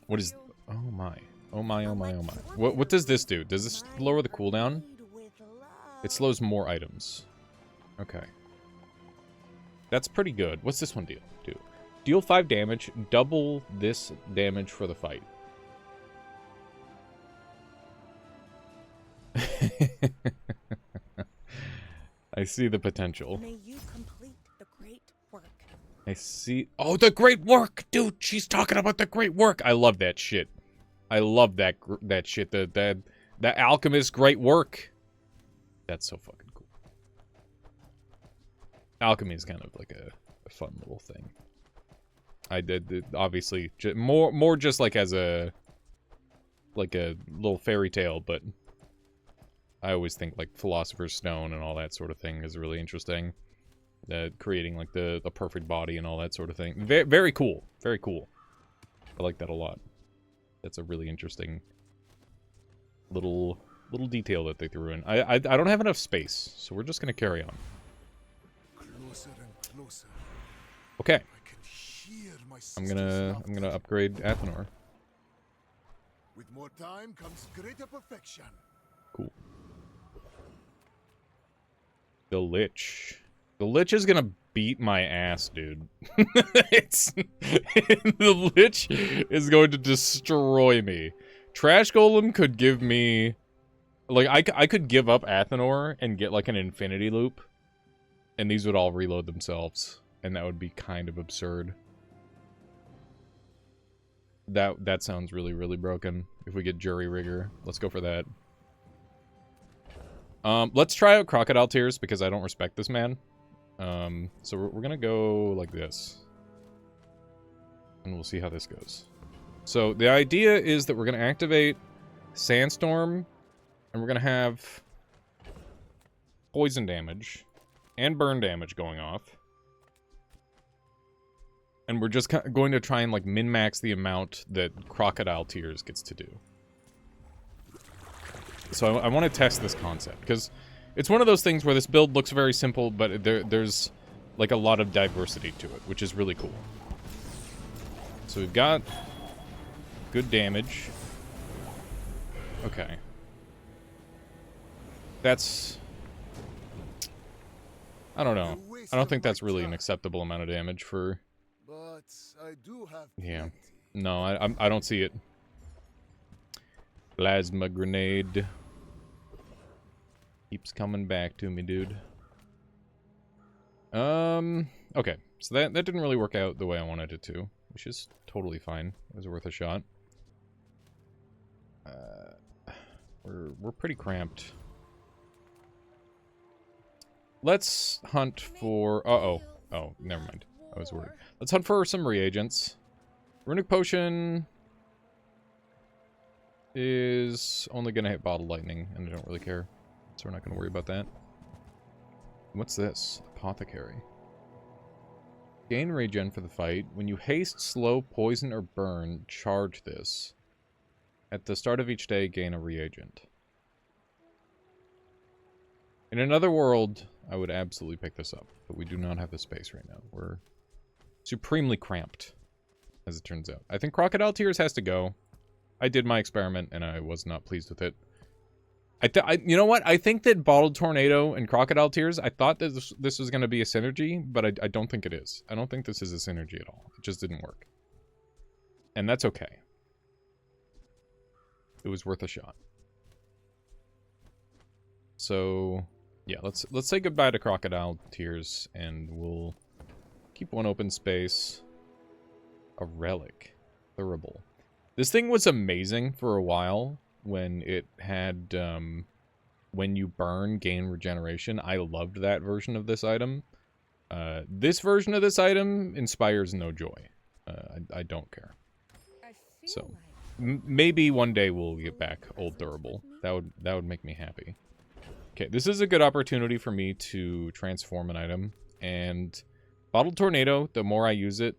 What is... Oh my. Oh my, oh my, oh my. What does this do? Does this lower the cooldown? It slows more items. Okay. That's pretty good. What's this one do? Deal 5 damage, double this damage for the fight. I see the potential.
May you complete the great work.
I see. Oh, the great work, dude. She's talking about the great work. I love that shit. I love that shit. The alchemist great work. That's so fucking cool. Alchemy is kind of like a fun little thing. I did obviously more just like as a little fairy tale, but I always think like Philosopher's Stone and all that sort of thing is really interesting. Creating like the perfect body and all that sort of thing. Very cool. Very cool. I like that a lot. That's a really interesting little detail that they threw in. I don't have enough space, so we're just gonna carry on.
Closer and closer.
Okay.
I can hear my
I'm
sister's
gonna
laughter.
upgrade Athenor.
With more time comes greater perfection.
Cool. The Lich. The Lich is gonna beat my ass, dude. The Lich is going to destroy me. Trash Golem could give me... Like, I could give up Athenor and get, like, an infinity loop. And these would all reload themselves. And that would be kind of absurd. That sounds really, really broken. If we get Jury Rigger, let's go for that. Let's try out Crocodile Tears, because I don't respect this man. So we're gonna go like this. And we'll see how this goes. So the idea is that we're gonna activate Sandstorm, and we're gonna have poison damage and burn damage going off. And we're just going to try and like min-max the amount that Crocodile Tears gets to do. So I want to test this concept, because it's one of those things where this build looks very simple, but there's like a lot of diversity to it, which is really cool. So we've got good damage. Okay. That's... I don't know. I don't think that's really an acceptable amount of damage for...
But I do have
Yeah.
plenty.
No, I don't see it. Plasma grenade. Keeps coming back to me, dude. Okay. So that didn't really work out the way I wanted it to, which is totally fine. It was worth a shot. We're pretty cramped. Let's hunt for... Uh-oh. Oh, never mind. I was worried. Let's hunt for some reagents. Runic Potion is only going to hit Bottle Lightning, and I don't really care. So we're not going to worry about that. What's this? Apothecary. Gain regen for the fight. When you haste, slow, poison, or burn, charge this. At the start of each day, gain a reagent. In another world, I would absolutely pick this up, but we do not have the space right now. We're supremely cramped, as it turns out. I think Crocodile Tears has to go. I did my experiment, and I was not pleased with it. You know what? I think that Bottled Tornado and Crocodile Tears, I thought that this was going to be a synergy, but I don't think it is. I don't think this is a synergy at all. It just didn't work. And that's okay. It was worth a shot. So, yeah, let's say goodbye to Crocodile Tears, and we'll keep one open space. A relic. Thurible. This thing was amazing for a while when it had, when you burn, gain regeneration. I loved that version of this item. This version of this item inspires no joy. I don't care. So, maybe one day we'll get back Old Thurible. That would make me happy. Okay, this is a good opportunity for me to transform an item, and Bottled Tornado, the more I use it,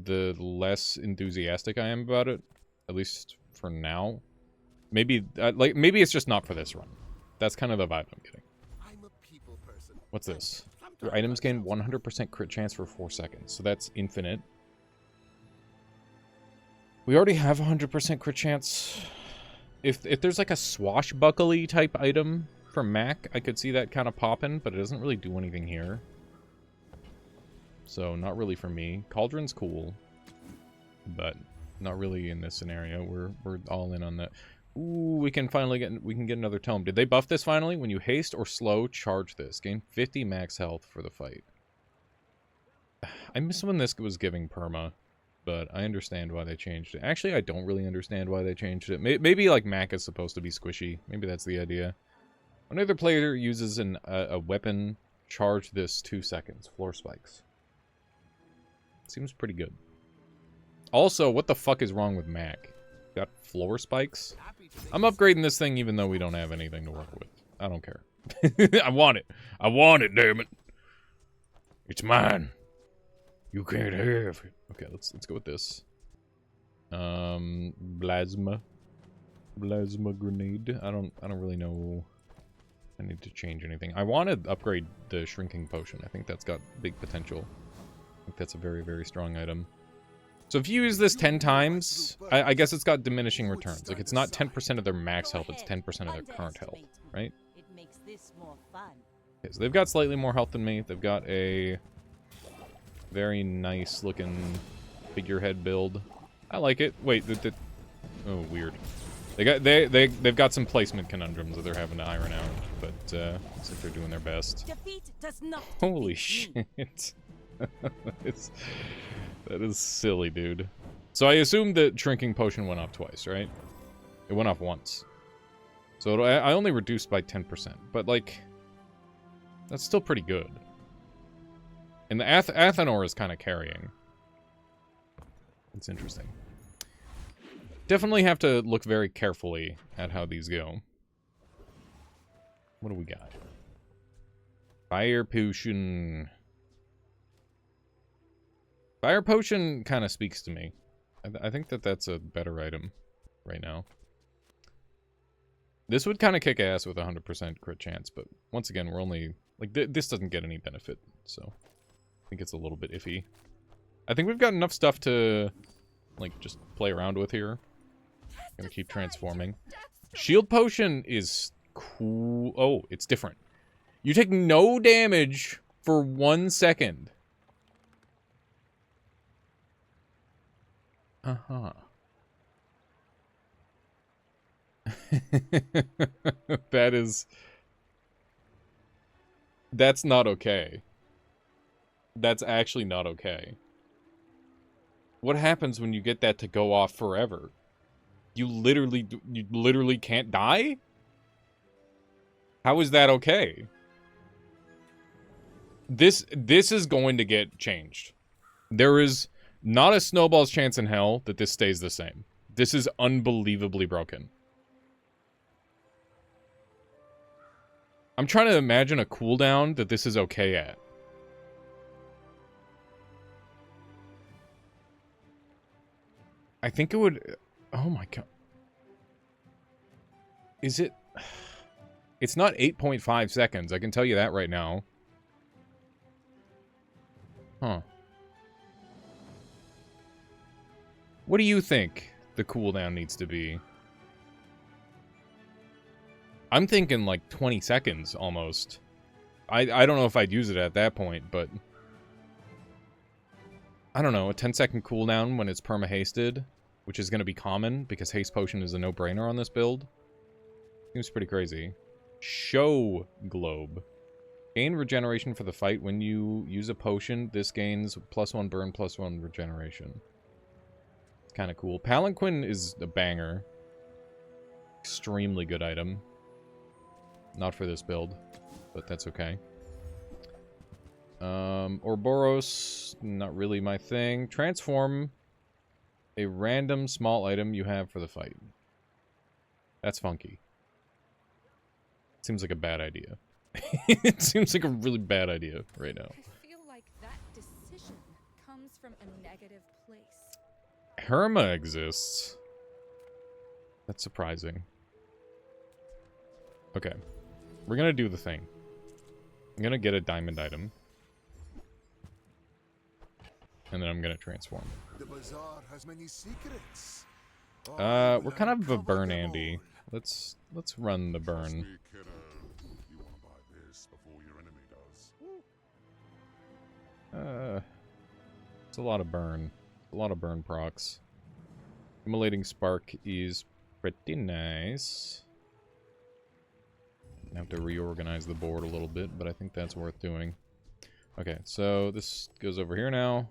the less enthusiastic I am about it, at least for now. Maybe maybe it's just not for this run. That's kind of the vibe I'm getting.
I'm a people person.
What's this? Your items gain 100% crit chance for 4 seconds, so that's infinite. We already have 100% crit chance. If there's like a swashbuckly type item for Mac, I could see that kind of popping, but it doesn't really do anything here. So, not really for me. Cauldron's cool, but not really in this scenario. We're all in on that. Ooh, we can finally get another tome. Did they buff this finally? When you haste or slow, charge this. Gain 50 max health for the fight. I miss when this was giving perma, but I understand why they changed it. Actually, I don't really understand why they changed it. Maybe like Mac is supposed to be squishy. Maybe that's the idea. When another player uses a weapon, charge this 2 seconds. Floor spikes. Seems pretty good. Also, what the fuck is wrong with Mac? Got floor spikes? I'm upgrading this thing even though we don't have anything to work with. I don't care. I want it. I want it, damn it. It's mine. You can't have it. Okay, let's go with this. Plasma grenade. I don't really know. I need to change anything. I want to upgrade the shrinking potion. I think that's got big potential. I think that's a very, very strong item. So if you use this 10 times, I guess it's got diminishing returns. Like, it's not 10% of their max health, it's 10% of their current health, right?
It makes this more fun.
Okay, so they've got slightly more health than me. They've got a very nice looking figurehead build. I like it. Wait, oh, weird. They've got some placement conundrums that they're having to iron out, but looks like they're doing their best.
Defeat does not
Holy
defeat me.
shit. That is silly, dude. So I assume that shrinking potion went off twice, right? It went off once. So I only reduced by 10%, but like, that's still pretty good. And the Athanor is kind of carrying. It's interesting. Definitely have to look very carefully at how these go. What do we got? Fire potion. Fire potion kind of speaks to me. I think that that's a better item right now. This would kind of kick ass with 100% crit chance, but once again, we're only... Like, this doesn't get any benefit, so... I think it's a little bit iffy. I think we've got enough stuff to, like, just play around with here. Gonna keep transforming. Shield potion is cool. Oh, it's different. You take no damage for 1 second. Uh-huh. That's not okay. That's actually not okay. What happens when you get that to go off forever? You literally can't die? How is that okay? This is going to get changed. There is not a snowball's chance in hell that this stays the same. This is unbelievably broken. I'm trying to imagine a cooldown that this is okay at. I think it would... Oh my god. Is it... It's not 8.5 seconds, I can tell you that right now. Huh. What do you think the cooldown needs to be? I'm thinking like 20 seconds, almost. I don't know if I'd use it at that point, but... I don't know, a 10-second cooldown when it's perma-hasted, which is going to be common, because haste potion is a no-brainer on this build. Seems pretty crazy. Show globe. Gain regeneration for the fight. When you use a potion, this gains +1 burn, +1 regeneration. It's kind of cool. Palanquin is a banger. Extremely good item. Not for this build, but that's okay. Ouroboros, not really my thing. Transform a random small item you have for the fight. That's funky. Seems like a bad idea. It seems like a really bad idea right now.
I feel like that decision comes from a negative place.
Herma exists. That's surprising. Okay. We're gonna do the thing. I'm gonna get a diamond item. And then I'm gonna transform.
The bazaar has many secrets.
We're kind of a burn Andy. Let's run the burn. It's a lot of burn. A lot of burn procs. Immolating Spark is pretty nice. I have to reorganize the board a little bit, but I think that's worth doing. Okay, so this goes over here now.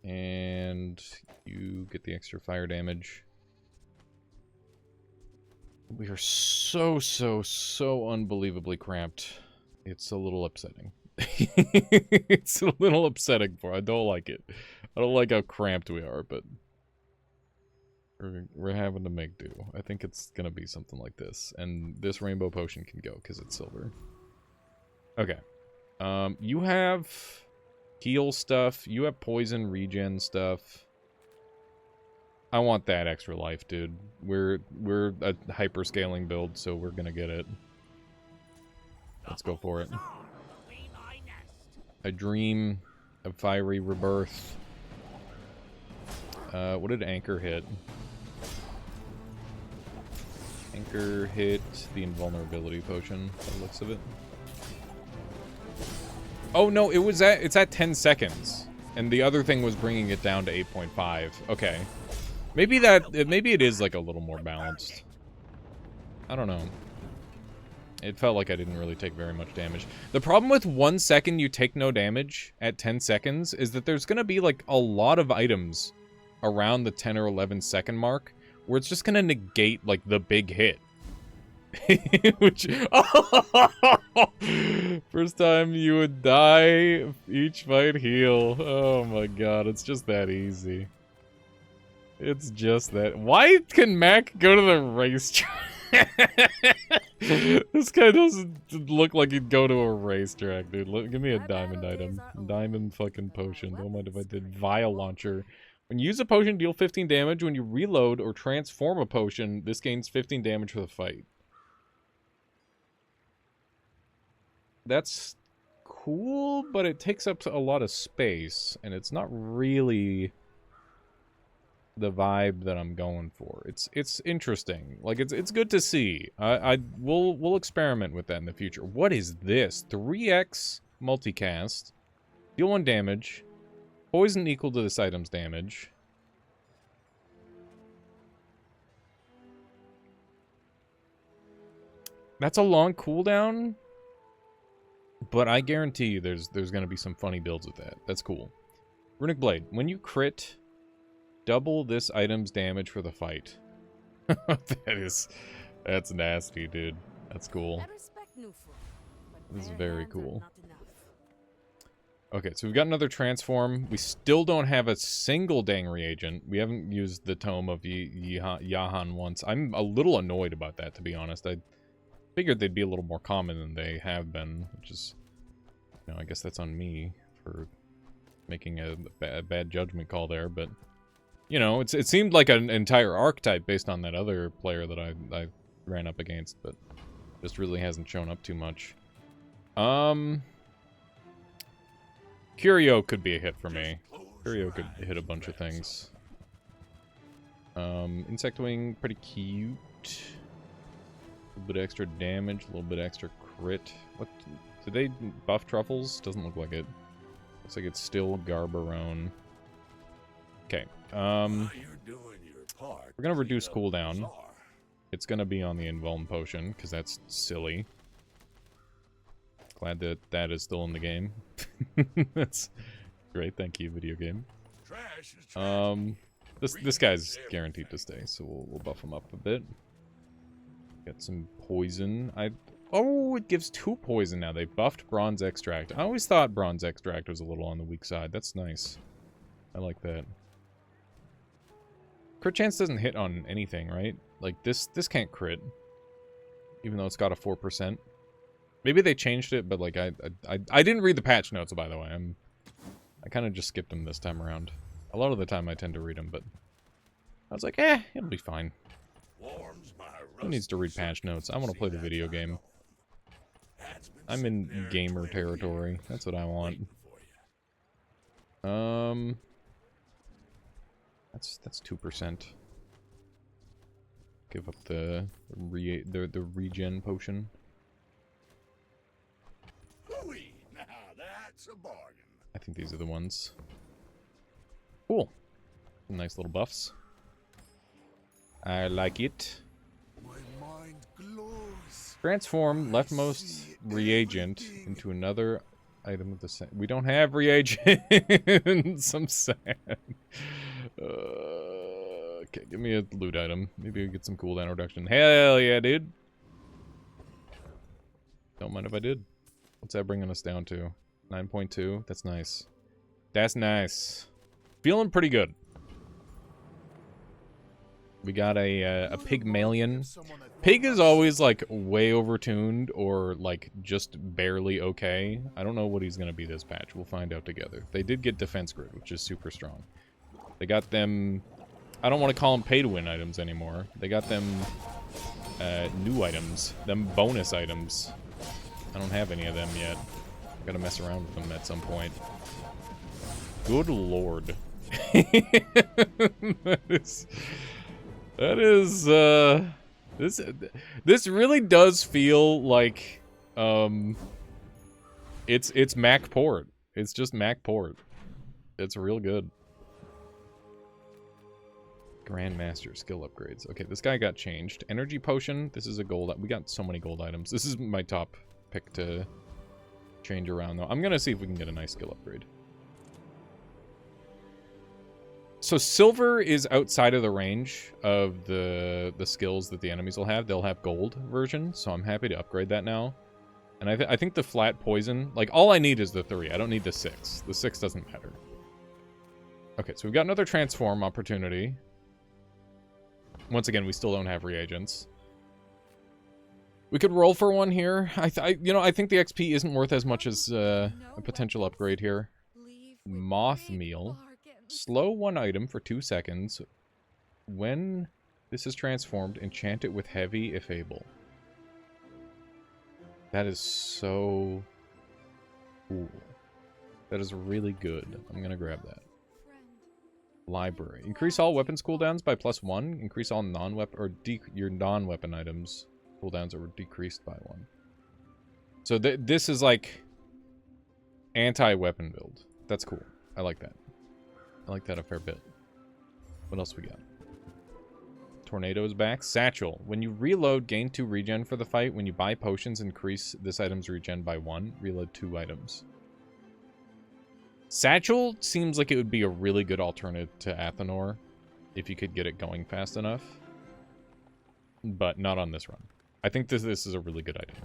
And you get the extra fire damage. We are so unbelievably cramped. It's a little upsetting. It's a little upsetting for I don't like it. I don't like how cramped we are, but we're having to make do. I think it's gonna be something like this. And this rainbow potion can go because it's silver. Okay. You have heal stuff. You have poison regen stuff. I want that extra life, dude. We're a hyper scaling build, so we're gonna get it. Let's go for it. A dream, a fiery rebirth. What did Anchor hit? Anchor hit the invulnerability potion, by the looks of it. Oh no, it's at 10 seconds. And the other thing was bringing it down to 8.5. Okay. Maybe it is like a little more balanced. I don't know. It felt like I didn't really take very much damage. The problem with 1 second you take no damage at 10 seconds is that there's gonna be like a lot of items around the 10 or 11 second mark where it's just gonna negate like the big hit. Which first time you would die, each fight heal. Oh my god, it's just that easy. It's just that. Why can Mac go to the racetrack? This guy doesn't look like he'd go to a racetrack, dude. Look, give me a diamond item. Diamond fucking potion. Don't mind if I did. Vial launcher. When you use a potion, deal 15 damage. When you reload or transform a potion, this gains 15 damage for the fight. That's cool, but it takes up a lot of space, and it's not really the vibe that I'm going for. It's interesting. Like it's good to see. We'll experiment with that in the future. What is this? 3x multicast. Deal 1 damage. Poison equal to this item's damage. That's a long cooldown, but I guarantee you there's going to be some funny builds with that. That's cool. Runic Blade. When you crit, double this item's damage for the fight. That's nasty, dude. That's cool. This is very cool. Okay, so we've got another transform. We still don't have a single dang reagent. We haven't used the Tome of Yahan once. I'm a little annoyed about that, to be honest. I figured they'd be a little more common than they have been, which is, you know, I guess that's on me for making a bad judgment call there, but, you know, it seemed like an entire archetype based on that other player that I ran up against, but just really hasn't shown up too much. Curio could be a hit for me. Curio could hit a bunch of things. Insect Wing, pretty cute. A little bit extra damage, a little bit extra crit. What? Did they buff Truffles? Doesn't look like it. Looks like it's still Garbarone. Okay. We're gonna reduce cooldown. It's gonna be on the Invuln potion, because that's silly. Glad that that is still in the game. That's great, thank you, video game. This guy's guaranteed to stay, so we'll buff him up a bit. Get some poison. Oh, it gives 2 poison now. They buffed Bronze Extract. I always thought Bronze Extract was a little on the weak side. That's nice. I like that. Crit chance doesn't hit on anything, right? Like, this can't crit. Even though it's got a 4%. Maybe they changed it, but, like, I didn't read the patch notes, by the way. I kind of just skipped them this time around. A lot of the time I tend to read them, but I was like, it'll be fine. Who needs to read patch notes? I want to play the video game. I'm in gamer territory. That's what I want. That's 2%. Give up the regen potion.
Now that's a bargain.
I think these are the ones. Cool. Nice little buffs. I like it.
My mind glows.
Transform leftmost reagent into another item of the same. We don't have reagents. I'm sad. Okay, give me a loot item. Maybe we get some cooldown reduction. Hell yeah, dude. Don't mind if I did. What's that bringing us down to? 9.2. That's nice. That's nice. Feeling pretty good. We got a Pygmalion. Pig is always, like, way overtuned or, like, just barely okay. I don't know what he's going to be this patch. We'll find out together. They did get Defense Grid, which is super strong. They got them... I don't want to call them pay-to-win items anymore. They got them new items. Them bonus items. I don't have any of them yet. Gotta mess around with them at some point. Good lord. That is, this really does feel like, it's Mac port. It's just Mac port. It's real good. Grandmaster skill upgrades. Okay, this guy got changed. Energy potion. This is a gold. We got so many gold items. This is my top pick to change around, though. I'm gonna see if we can get a nice skill upgrade. So silver is outside of the range of the skills that the enemies will have. They'll have gold version, so I'm happy to upgrade that now. And I think the flat poison, like, all I need is the 3. I don't need the 6. The 6 doesn't matter. Okay, so we've got another transform opportunity. Once again, we still don't have reagents. We could roll for one here. I think the XP isn't worth as much as a potential upgrade here. Moth meal. Slow one item for 2 seconds. When this is transformed, enchant it with heavy if able. That is so cool. That is really good. I'm gonna grab that. Library. Increase all weapons cooldowns by +1. Increase all non-weapon or your non-weapon items cooldowns are decreased by 1. So this is like anti-weapon build. That's cool. I like that. I like that a fair bit. What else we got? Tornado is back. Satchel. When you reload, gain 2 regen for the fight. When you buy potions, increase this item's regen by 1. Reload 2 items. Satchel seems like it would be a really good alternative to Athenor if you could get it going fast enough. But not on this run. I think this is a really good idea.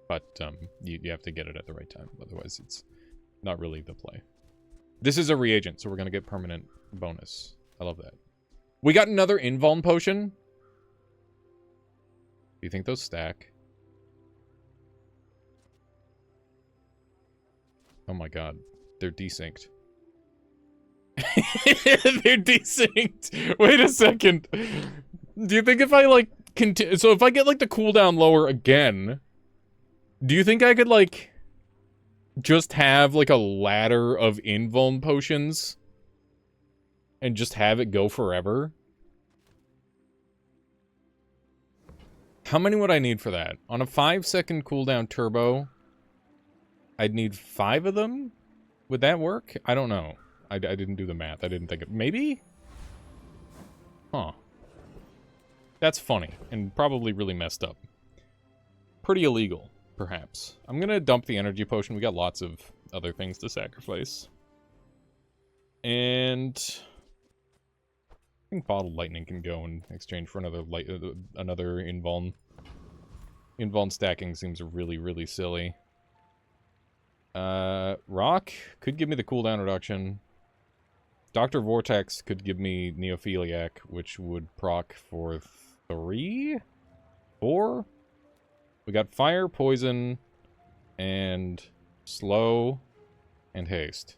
But you have to get it at the right time. Otherwise, it's not really the play. This is a reagent, so we're going to get permanent bonus. I love that. We got another invuln potion. Do you think those stack? Oh my god. They're desynced. They're desynced. Wait a second. Do you think if I, like, so if I get, like, the cooldown lower again, do you think I could, like, just have, like, a ladder of invuln potions and just have it go forever? How many would I need for that? On a 5-second cooldown turbo, I'd need 5 of them? Would that work? I don't know. I didn't do the math. I didn't think it. Maybe? Huh. That's funny, and probably really messed up. Pretty illegal, perhaps. I'm gonna dump the energy potion. We got lots of other things to sacrifice. And I think bottled lightning can go in exchange for another another invuln. Invuln stacking seems really, really silly. Rock could give me the cooldown reduction. Dr. Vortex could give me Neophiliac, which would proc for 3? 4? We got fire, poison, and slow, and haste.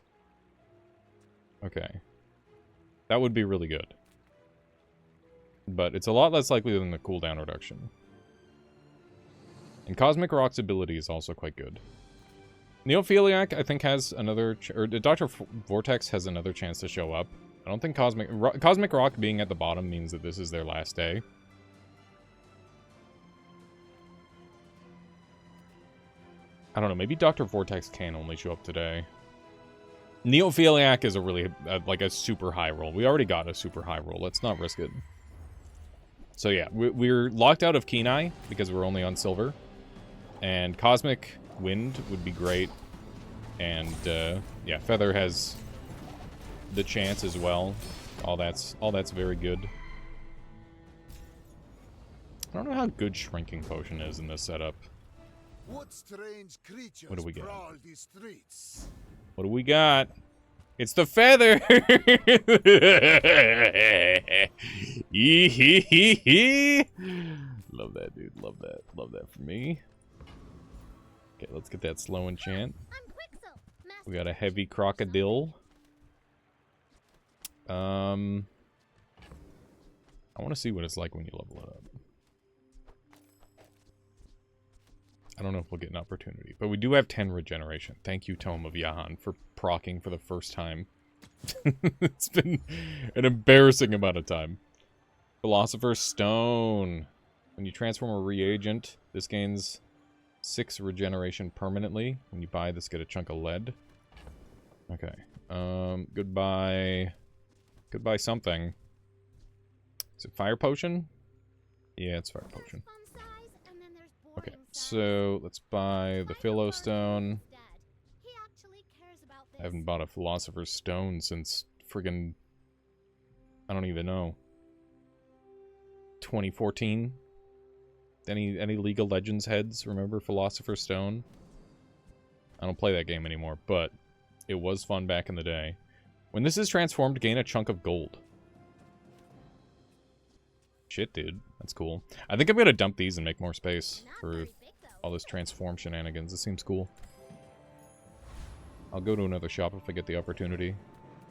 Okay. That would be really good. But it's a lot less likely than the cooldown reduction. And Cosmic Rock's ability is also quite good. Neophiliac, I think, has another... or Dr. Vortex has another chance to show up. I don't think Cosmic Rock being at the bottom means that this is their last day. I don't know, maybe Dr. Vortex can only show up today. Neophiliac is a really, like a super high roll. We already got a super high roll. Let's not risk it. So yeah, we're locked out of Kenai because we're only on silver. And Cosmic Wind would be great. And, yeah, Feather has the chance as well. All that's very good. I don't know how good Shrinking Potion is in this setup.
What strange creatures
What do we got?
prowl these streets?
What do we got? It's the Feather! Love that, dude. Love that. Love that for me. Okay, let's get that slow enchant. We got a heavy crocodile. I want to see what it's like when you level it up. I don't know if we'll get an opportunity, but we do have 10 regeneration. Thank you, Tome of Yahan, for proccing for the first time. It's been an embarrassing amount of time. Philosopher's Stone. When you transform a reagent, this gains 6 regeneration permanently. When you buy this, get a chunk of lead. Okay. Goodbye. Goodbye something. Is it Fire Potion? Yeah, it's Fire Potion. Okay, so let's buy the Philo Stone. I haven't bought a Philosopher's Stone since friggin'... I don't even know. 2014? Any League of Legends heads remember Philosopher's Stone? I don't play that game anymore, but it was fun back in the day. When this is transformed, gain a chunk of gold. Shit, dude. That's cool. I think I'm gonna dump these and make more space for all this transform shenanigans. This seems cool. I'll go to another shop if I get the opportunity.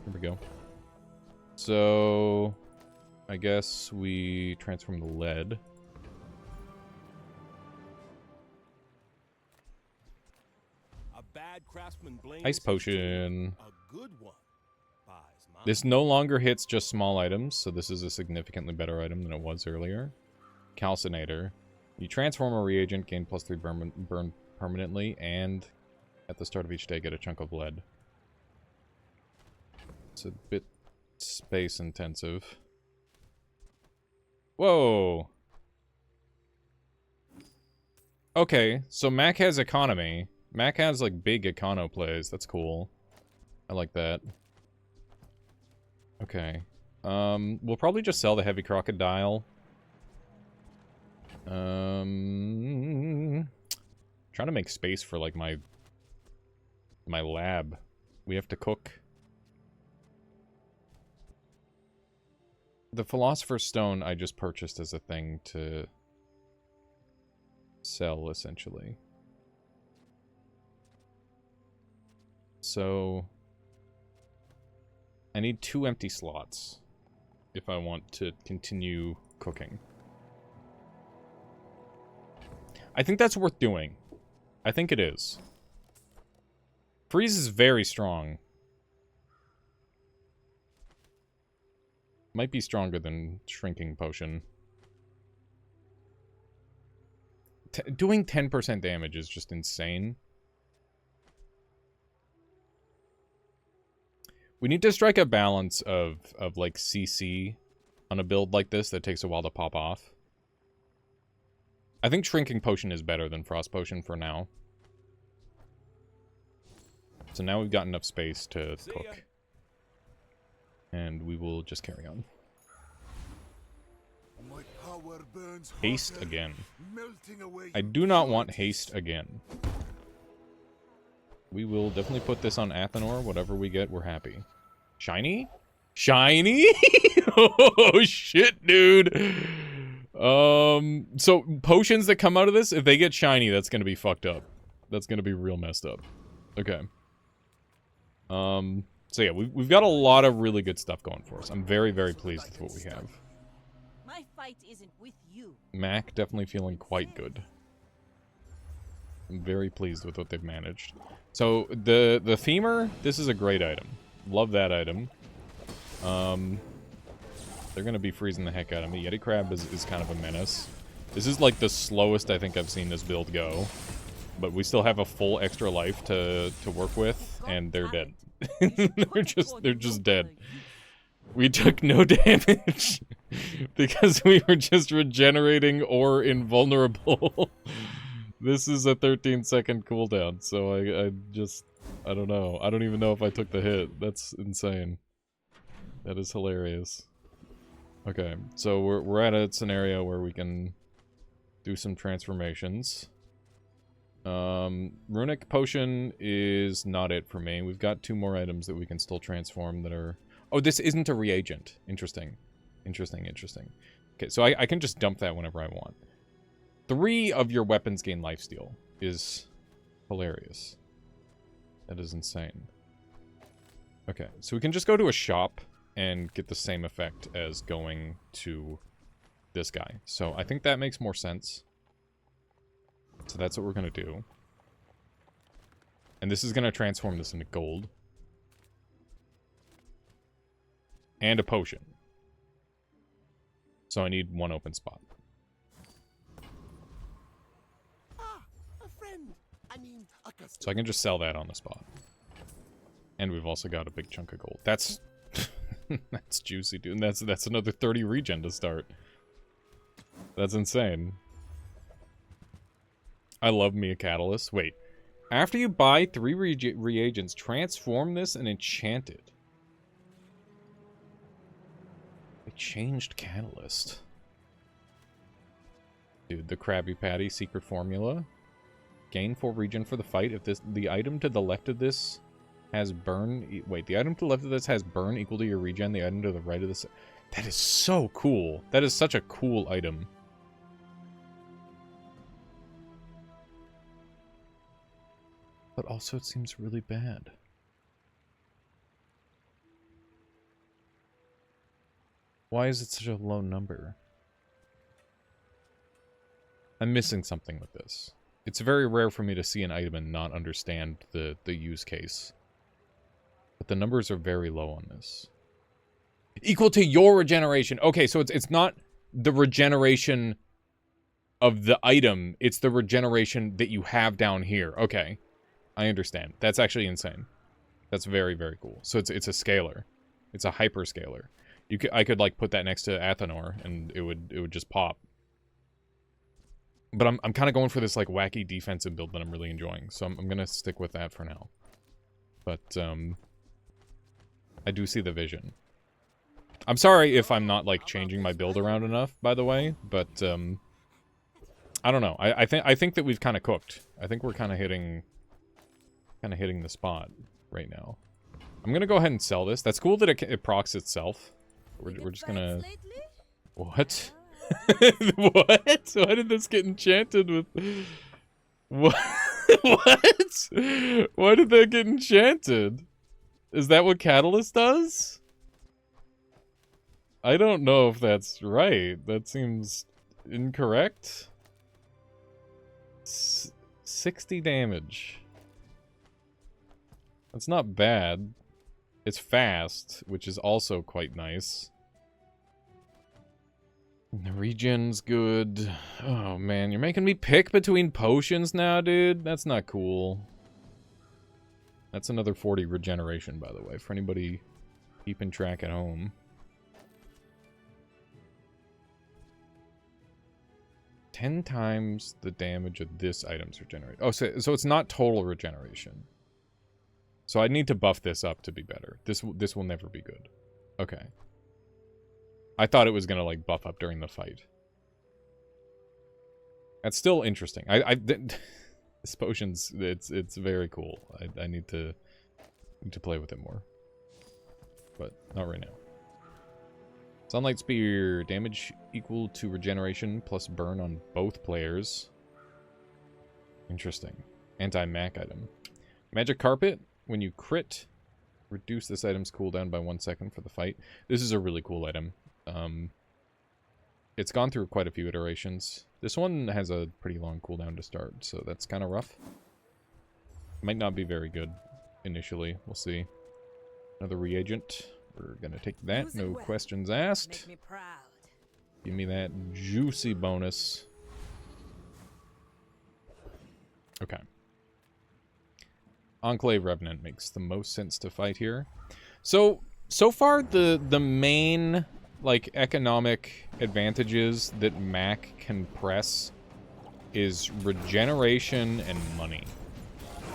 Here we go. So, I guess we transform the lead.
A bad craftsman blames
Ice potion.
a good one buys mine.
This no longer hits just small items, so this is a significantly better item than it was earlier. Calcinator. You transform a reagent, gain +3 burn permanently, and at the start of each day get a chunk of lead. It's a bit space intensive. Whoa! Okay, so Mac has economy. Mac has, like, big econo plays. That's cool. I like that. Okay. We'll probably just sell the heavy crocodile. Trying to make space for, like, my lab. We have to cook. The Philosopher's Stone I just purchased as a thing to sell, essentially. So, I need 2 empty slots if I want to continue cooking. I think that's worth doing. I think it is. Freeze is very strong. Might be stronger than Shrinking Potion. Doing 10% damage is just insane. We need to strike a balance of like, CC on a build like this that takes a while to pop off. I think Shrinking Potion is better than Frost Potion for now. So now we've got enough space to cook. And we will just carry on.
My power burns
Haste
hotter,
again.
melting away
I do not want haste again. We will definitely put this on Athenor. Whatever we get, we're happy. Shiny? Shiny? Oh, shit, dude. So potions that come out of this, if they get shiny, that's gonna be fucked up. That's gonna be real messed up. Okay. So yeah, we've got a lot of really good stuff going for us. I'm very, very pleased with what we have.
My fight isn't with you.
Mac definitely feeling quite good. I'm very pleased with what they've managed. So the Femur, this is a great item. Love that item. They're gonna be freezing the heck out of me. Yeti Crab is kind of a menace. This is like the slowest I think I've seen this build go. But we still have a full extra life to work with, and they're dead. they're just dead. We took no damage because we were just regenerating or invulnerable. This is a 13-second cooldown, so I don't know. I don't even know if I took the hit. That's insane. That is hilarious. Okay, so we're at a scenario where we can do some transformations. Runic Potion is not it for me. We've got 2 more items that we can still transform that are... Oh, this isn't a reagent. Interesting. Interesting. Okay, so I can just dump that whenever I want. 3 of your weapons gain lifesteal is hilarious. That is insane. Okay, so we can just go to a shop and get the same effect as going to this guy. So I think that makes more sense. So that's what we're going to do. And this is going to transform this into gold. And a potion. So I need 1 open spot.
A friend. I mean, a customer.
So I can just sell that on the spot. And we've also got a big chunk of gold. That's that's juicy, dude. And that's another 30 regen to start. That's insane. I love me a catalyst. Wait. After you buy 3 reagents, transform this and enchant it. They changed catalyst. Dude, the Krabby Patty secret formula. Gain 4 regen for the fight. If the item to the left of this has burn... Wait, the item to the left of this has burn equal to your regen. The item to the right of this... That is so cool. That is such a cool item. But also it seems really bad. Why is it such a low number? I'm missing something with this. It's very rare for me to see an item and not understand the use case. But the numbers are very low on this. Equal to your regeneration. Okay, so it's not the regeneration of the item. It's the regeneration that you have down here. Okay. I understand. That's actually insane. That's very, very cool. So it's a scalar. It's a hyperscalar. I could like put that next to Athanor and it would just pop. But I'm kind of going for this like wacky defensive build that I'm really enjoying. So I'm going to stick with that for now. But I do see the vision. I'm sorry if I'm not like changing my build around enough, by the way, but I don't know. I think that we've kind of cooked. I think we're kind of hitting the spot right now. I'm gonna go ahead and sell this. That's cool that it procs itself. We're just gonna... What? What? Why did this get enchanted with... What? What? Why did that get enchanted? Is that what Catalyst does? I don't know if that's right. That seems incorrect. 60 damage. That's not bad. It's fast, which is also quite nice. The regen's good. Oh man, you're making me pick between potions now, dude? That's not cool. That's another 40 regeneration, by the way, for anybody keeping track at home. 10 times the damage of this item's regenerate. Oh, so it's not total regeneration. So I need to buff this up to be better. This will never be good. Okay. I thought it was gonna like buff up during the fight. That's still interesting. This potion's it's very cool. I need to play with it more, but not right now. Sunlight Spear, damage equal to regeneration plus burn on both players. Interesting. Anti-Mac item. Magic Carpet, when you crit, reduce this item's cooldown by 1 second for the fight. This is a really cool item. It's gone through quite a few iterations. This one has a pretty long cooldown to start, so that's kind of rough. Might not be very good initially. We'll see. Another reagent. We're gonna take that. No questions asked.
Make me proud.
Give me that juicy bonus. Okay. Enclave Revenant makes the most sense to fight here. So far, the main, like, economic advantages that Mac can press is regeneration and money.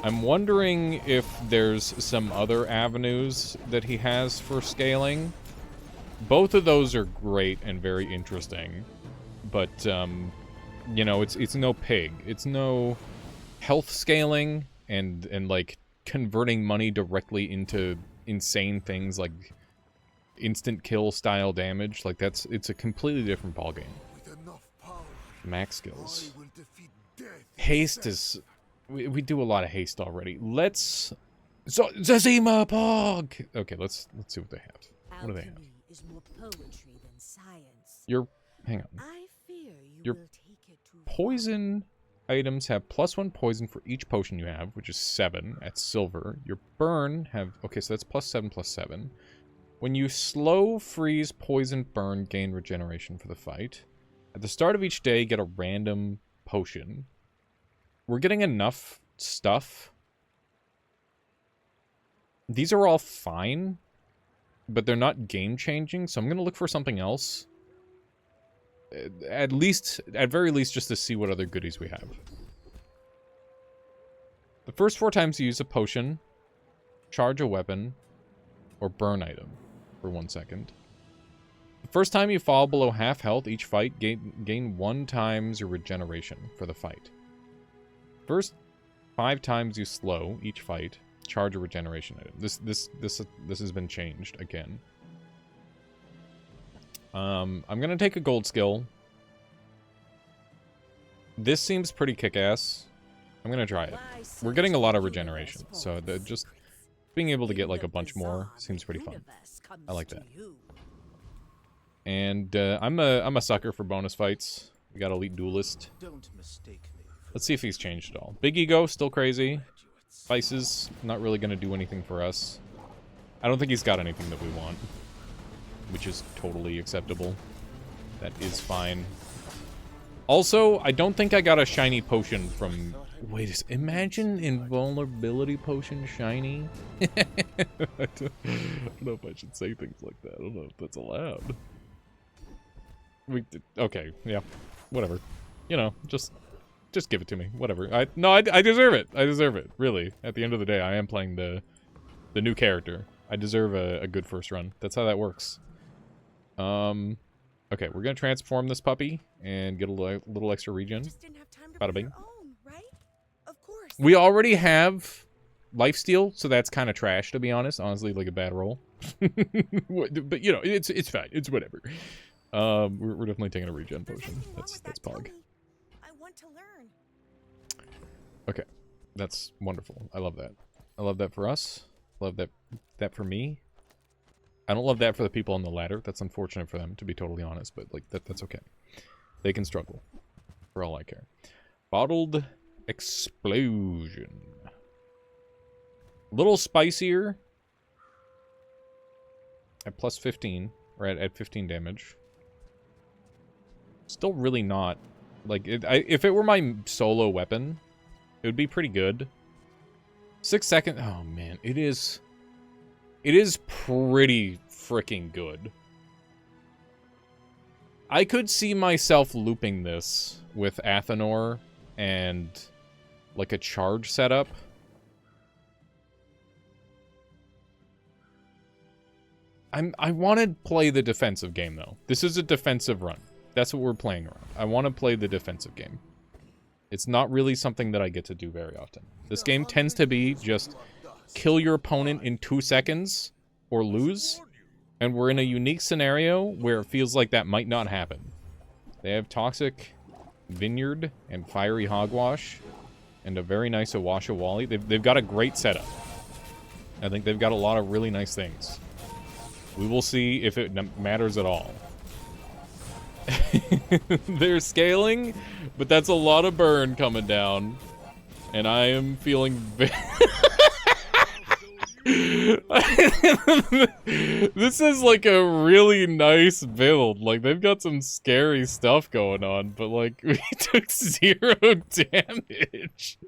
I'm wondering if there's some other avenues that he has for scaling. Both of those are great and very interesting, but, you know, it's no pig. It's no health scaling and like, converting money directly into insane things like instant kill style damage. Like, it's a completely different ballgame. Max skills. Haste is... We do a lot of haste already. Let's... Zazima Pog! Okay, let's see what they have. What do they have?
Is more poetry than science.
Your... Hang on.
I fear you
Your
will take it too
poison items have +1 poison for each potion you have, which is 7 at silver. Your burn have... Okay, so that's +7/+7. When you slow, freeze, poison, burn, gain regeneration for the fight. At the start of each day, get a random potion. We're getting enough stuff. These are all fine, but they're not game-changing, so I'm going to look for something else. At very least, just to see what other goodies we have. The first 4 times you use a potion, charge a weapon, or burn item for 1 second. The first time you fall below half health each fight, gain 1 times your regeneration for the fight. First 5 times you slow each fight, charge a regeneration item. This has been changed again. I'm gonna take a gold skill. This seems pretty kick-ass. I'm gonna try it. We're getting a lot of regeneration, so just being able to get like a bunch more seems pretty fun. I like that. And I'm a sucker for bonus fights. We got Elite Duelist. Let's see if he's changed at all. Big Ego, still crazy. Vices, not really gonna do anything for us. I don't think he's got anything that we want, which is totally acceptable. That is fine. Also, I don't think I got a shiny potion from... Wait, imagine invulnerability potion shiny? I don't know if I should say things like that. I don't know if that's allowed. Okay, yeah, whatever. You know, just give it to me. Whatever. I deserve it. I deserve it. Really. At the end of the day, I am playing the new character. I deserve a good first run. That's how that works. Okay, we're gonna transform this puppy and get a little extra regen. Bada bing. We already have lifesteal, so that's kind of trash, to be honest. Honestly, like a bad roll. But you know, it's fine. It's whatever. We're definitely taking a regen potion. That's pog.
I want to learn.
Okay, that's wonderful. I love that. I love that for us. Love that for me. I don't love that for the people on the ladder. That's unfortunate for them, to be totally honest, but like that's okay. They can struggle, for all I care. Bottled Explosion. A little spicier. At +15, or at 15 damage. Still really not. Like, if it were my solo weapon, it would be pretty good. 6 seconds. Oh man, it is pretty freaking good. I could see myself looping this with Athenor and like a charge setup. I want to play the defensive game though. This is a defensive run. That's what we're playing around. I want to play the defensive game. It's not really something that I get to do very often. This game tends to be just kill your opponent in 2 seconds or lose. And we're in a unique scenario where it feels like that might not happen. They have Toxic Vineyard and Fiery Hogwash and a very nice Awasha Wally. They've got a great setup. I think they've got a lot of really nice things. We will see if it matters at all. They're scaling, but that's a lot of burn coming down. And I am feeling very... This is like a really nice build. Like, they've got some scary stuff going on, but like, we took 0 damage.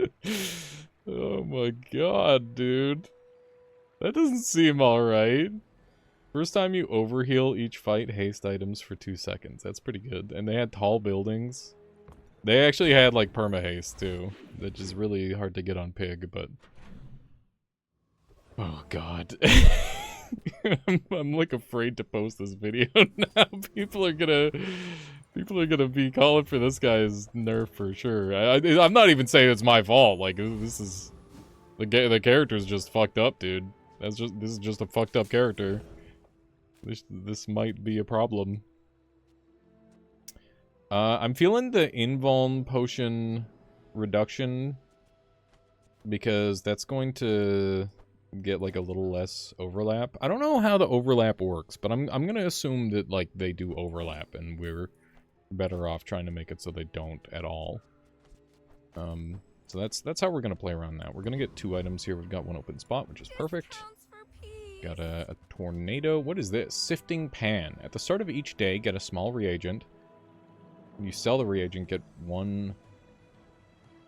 Oh my god, dude. That doesn't seem alright. First time you overheal each fight, haste items for 2 seconds. That's pretty good. And they had tall buildings. They actually had, like, perma-haste, too. Which is really hard to get on Pig, but... Oh, God. I'm, like, afraid to post this video now. People are gonna be calling for this guy's nerf for sure. I'm not even saying it's my fault. Like, this is... The character's just fucked up, dude. This is just a fucked up character. This might be a problem. I'm feeling the invuln potion reduction because that's going to get like a little less overlap. I don't know how the overlap works, but I'm gonna assume that like they do overlap and we're better off trying to make it so they don't at all. So that's how we're gonna play around that. We're gonna get 2 items here. We've got 1 open spot, which is perfect. Got a tornado. What is this? Sifting pan. At the start of each day, get a small reagent. When you sell the reagent, get 1...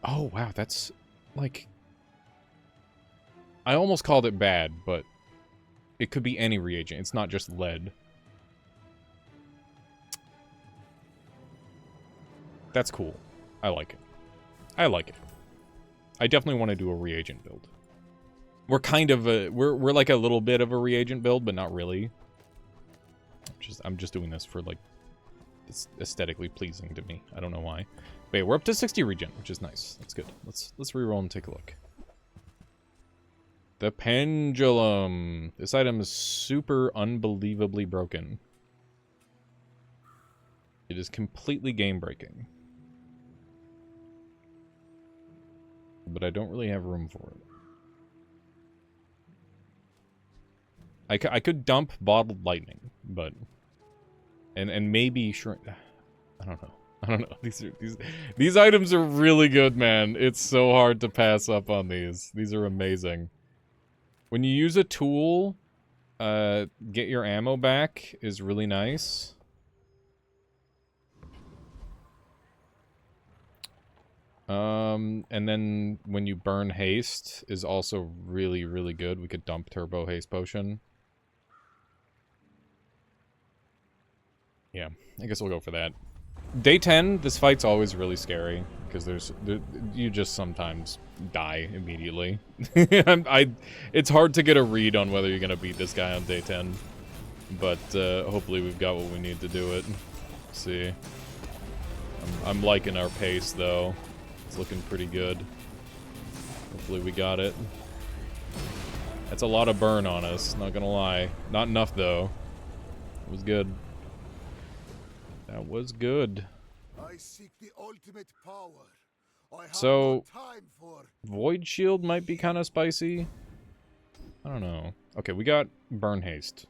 Oh, wow, that's, like... I almost called it bad, but it could be any reagent. It's not just lead. That's cool. I like it. I like it. I definitely want to do a reagent build. We're kind of a... We're like a little bit of a reagent build, but not really. I'm just doing this for, like... It's aesthetically pleasing to me. I don't know why. But yeah, we're up to 60 regen, which is nice. That's good. Let's reroll and take a look. The pendulum. This item is super unbelievably broken. It is completely game-breaking. But I don't really have room for it. I could dump bottled lightning, but... And maybe shrink... I don't know. These items are really good, man. It's so hard to pass up on these. These are amazing. When you use a tool, get your ammo back is really nice. And then when you burn haste is also really, really good. We could dump turbo haste potion. Yeah, I guess we'll go for that. Day 10, this fight's always really scary, because you just sometimes die immediately. It's hard to get a read on whether you're gonna beat this guy on day 10. But, hopefully we've got what we need to do it. Let's see. I'm liking our pace, though. It's looking pretty good. Hopefully we got it. That's a lot of burn on us, not gonna lie. Not enough, though. It was good. That was good.
I seek the ultimate power. I have
So,
no time for...
Void Shield might be kind of spicy. I don't know. Okay, we got Burn Haste.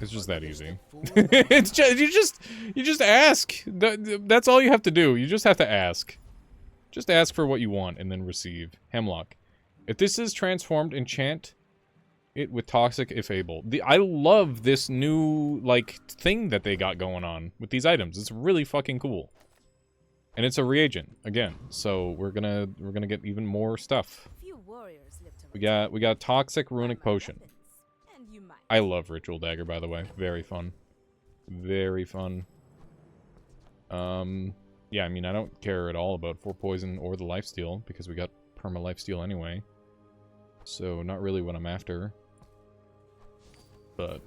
It's just that easy. It's just you just ask. That's all you have to do. You just have to ask. Just ask for what you want and then receive. Hemlock. If this is transformed, enchant it with toxic if able. I love this new, like, thing that they got going on with these items. It's really fucking cool. And it's a reagent, again. So we're gonna get even more stuff. We got toxic runic potion. I love Ritual Dagger, by the way. Very fun. Very fun. Yeah, I mean, I don't care at all about 4 poison or the lifesteal, because we got perma lifesteal anyway. So, not really what I'm after. But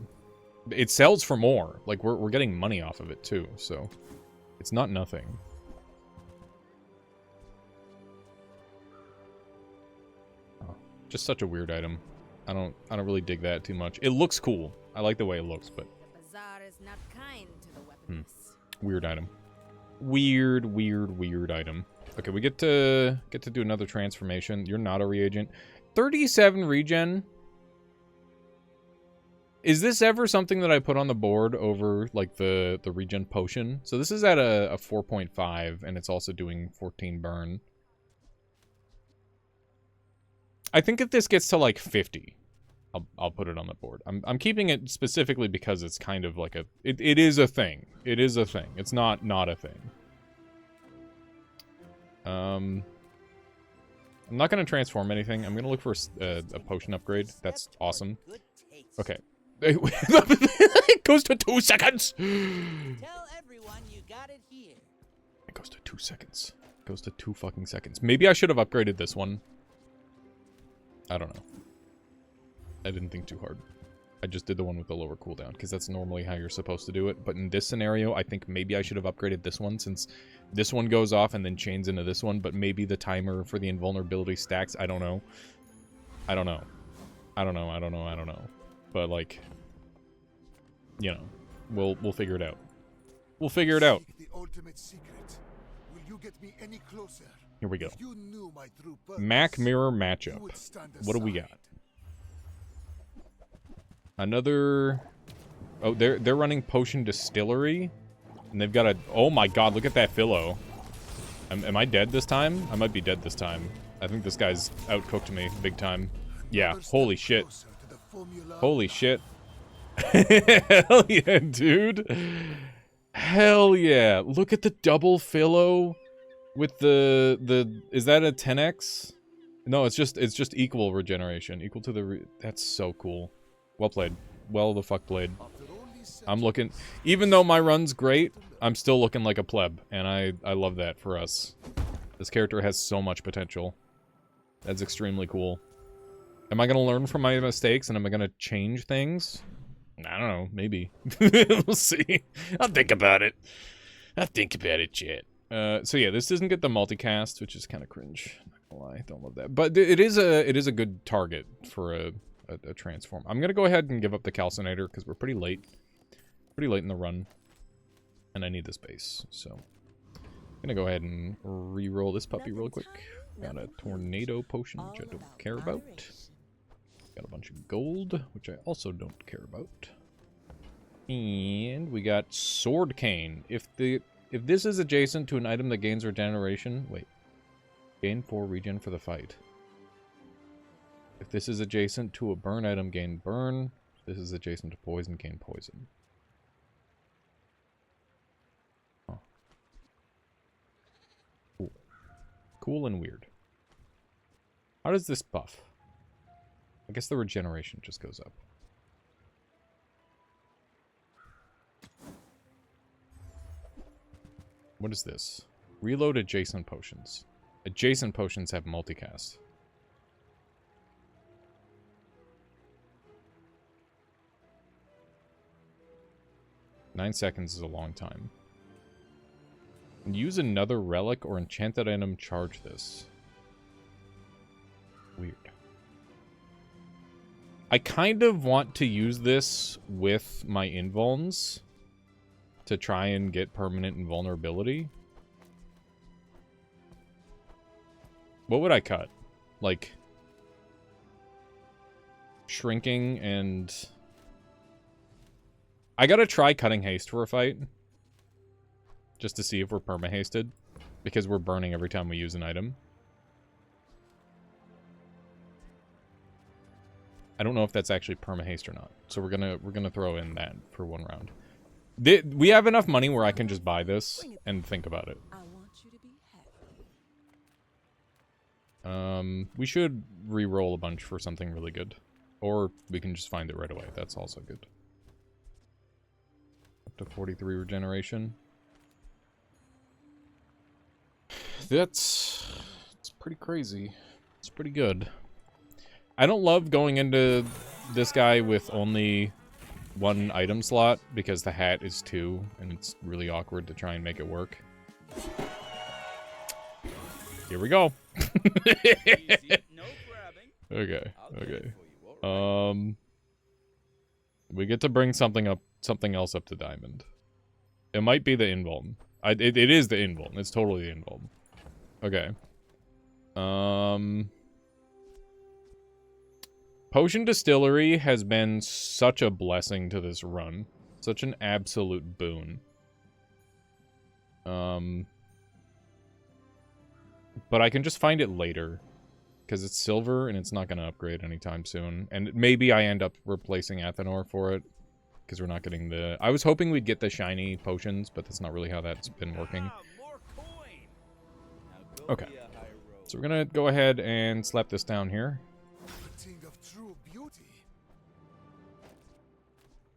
it sells for more. Like, we're getting money off of it, too, so it's not nothing. Oh, just such a weird item. I don't really dig that too much. It looks cool. I like the way it looks, but weird item. Weird item. Okay, we get to do another transformation. You're not a reagent. 37 regen. Is this ever something that I put on the board over like the regen potion? So this is at a 4.5 and it's also doing 14 burn. I think if this gets to like 50, I'll put it on the board. I'm keeping it specifically because it's kind of like it is a thing. It is a thing. It's not a thing. I'm not going to transform anything. I'm going to look for a potion upgrade. That's awesome. Okay. It goes to 2 seconds!
Tell everyone you got it here.
It goes to 2 seconds. It goes to 2 fucking seconds. Maybe I should have upgraded this one. I don't know. I didn't think too hard. I just did the one with the lower cooldown, because that's normally how you're supposed to do it. But in this scenario, I think maybe I should have upgraded this one, since this one goes off and then chains into this one, but maybe the timer for the invulnerability stacks. I don't know. I don't know. I don't know. I don't know. I don't know. But, like, you know, we'll figure it out. We'll figure it out.
The ultimate secret. Will you get me any closer?
Here we go.
If you knew my true purpose,
Mac mirror
you
matchup.
would stand
What do we
aside.
got? Another... Oh, they're running Potion Distillery. And they've got a... Oh my god, look at that Philo. Am I dead this time? I might be dead this time. I think this guy's outcooked me big time. Yeah,
Another
holy
step
shit.
closer to the formula of
Holy
life.
shit. Hell yeah, dude. Hell yeah. Look at the double Philo with the... Is that a 10x? No, it's just equal regeneration. Equal to the... That's so cool. Well played. Well the fuck played.
After all these
I'm looking... Even though my run's great, I'm still looking like a pleb. And I love that for us. This character has so much potential. That's extremely cool. Am I going to learn from my mistakes and am I going to change things? I don't know. Maybe. We'll see. I'll think about it. I'll think about it, chat. So yeah, this doesn't get the multicast, which is kind of cringe. Not gonna lie, don't love that. But it is a good target for a transform. I'm gonna go ahead and give up the calcinator because we're pretty late in the run, and I need this base. So I'm gonna go ahead and re-roll this puppy real quick. Got a tornado potion, which I don't care about. Got a bunch of gold, which I also don't care about. And we got sword cane. If this is adjacent to an item that gains regeneration, wait. Gain 4 regen for the fight. If this is adjacent to a burn item, gain burn. If this is adjacent to poison, gain poison. Huh. Cool. Cool and weird. How does this buff? I guess the regeneration just goes up. What is this? Reload adjacent potions. Adjacent potions have multicast. Nine seconds is a long time. Use another relic or enchanted item, charge this. Weird. I kind of want to use this with my invulns to try and get permanent invulnerability. What would I cut? Like, shrinking and... I gotta try cutting haste for a fight. Just to see if we're perma-hasted. Because we're burning every time we use an item. I don't know if that's actually perma-haste or not. So we're gonna throw in that for one round. We have enough money where I can just buy this and think about it.
I want you to be happy.
We should re-roll a bunch for something really good. Or we can just find it right away. That's also good. Up to 43 regeneration. It's pretty crazy. It's pretty good. I don't love going into this guy with only one item slot because the hat is 2 and it's really awkward to try and make it work. Here we go. Okay, okay. We get to bring something else up to diamond. It might be the invuln. It is the invuln. It's totally the invuln. Okay. Potion Distillery has been such a blessing to this run. Such an absolute boon. But I can just find it later. Because it's silver and it's not going to upgrade anytime soon. And maybe I end up replacing Athenor for it. Because we're not getting the... I was hoping we'd get the shiny potions, but that's not really how that's been working. Okay. So we're gonna go ahead and slap this down here.
Thing of true beauty.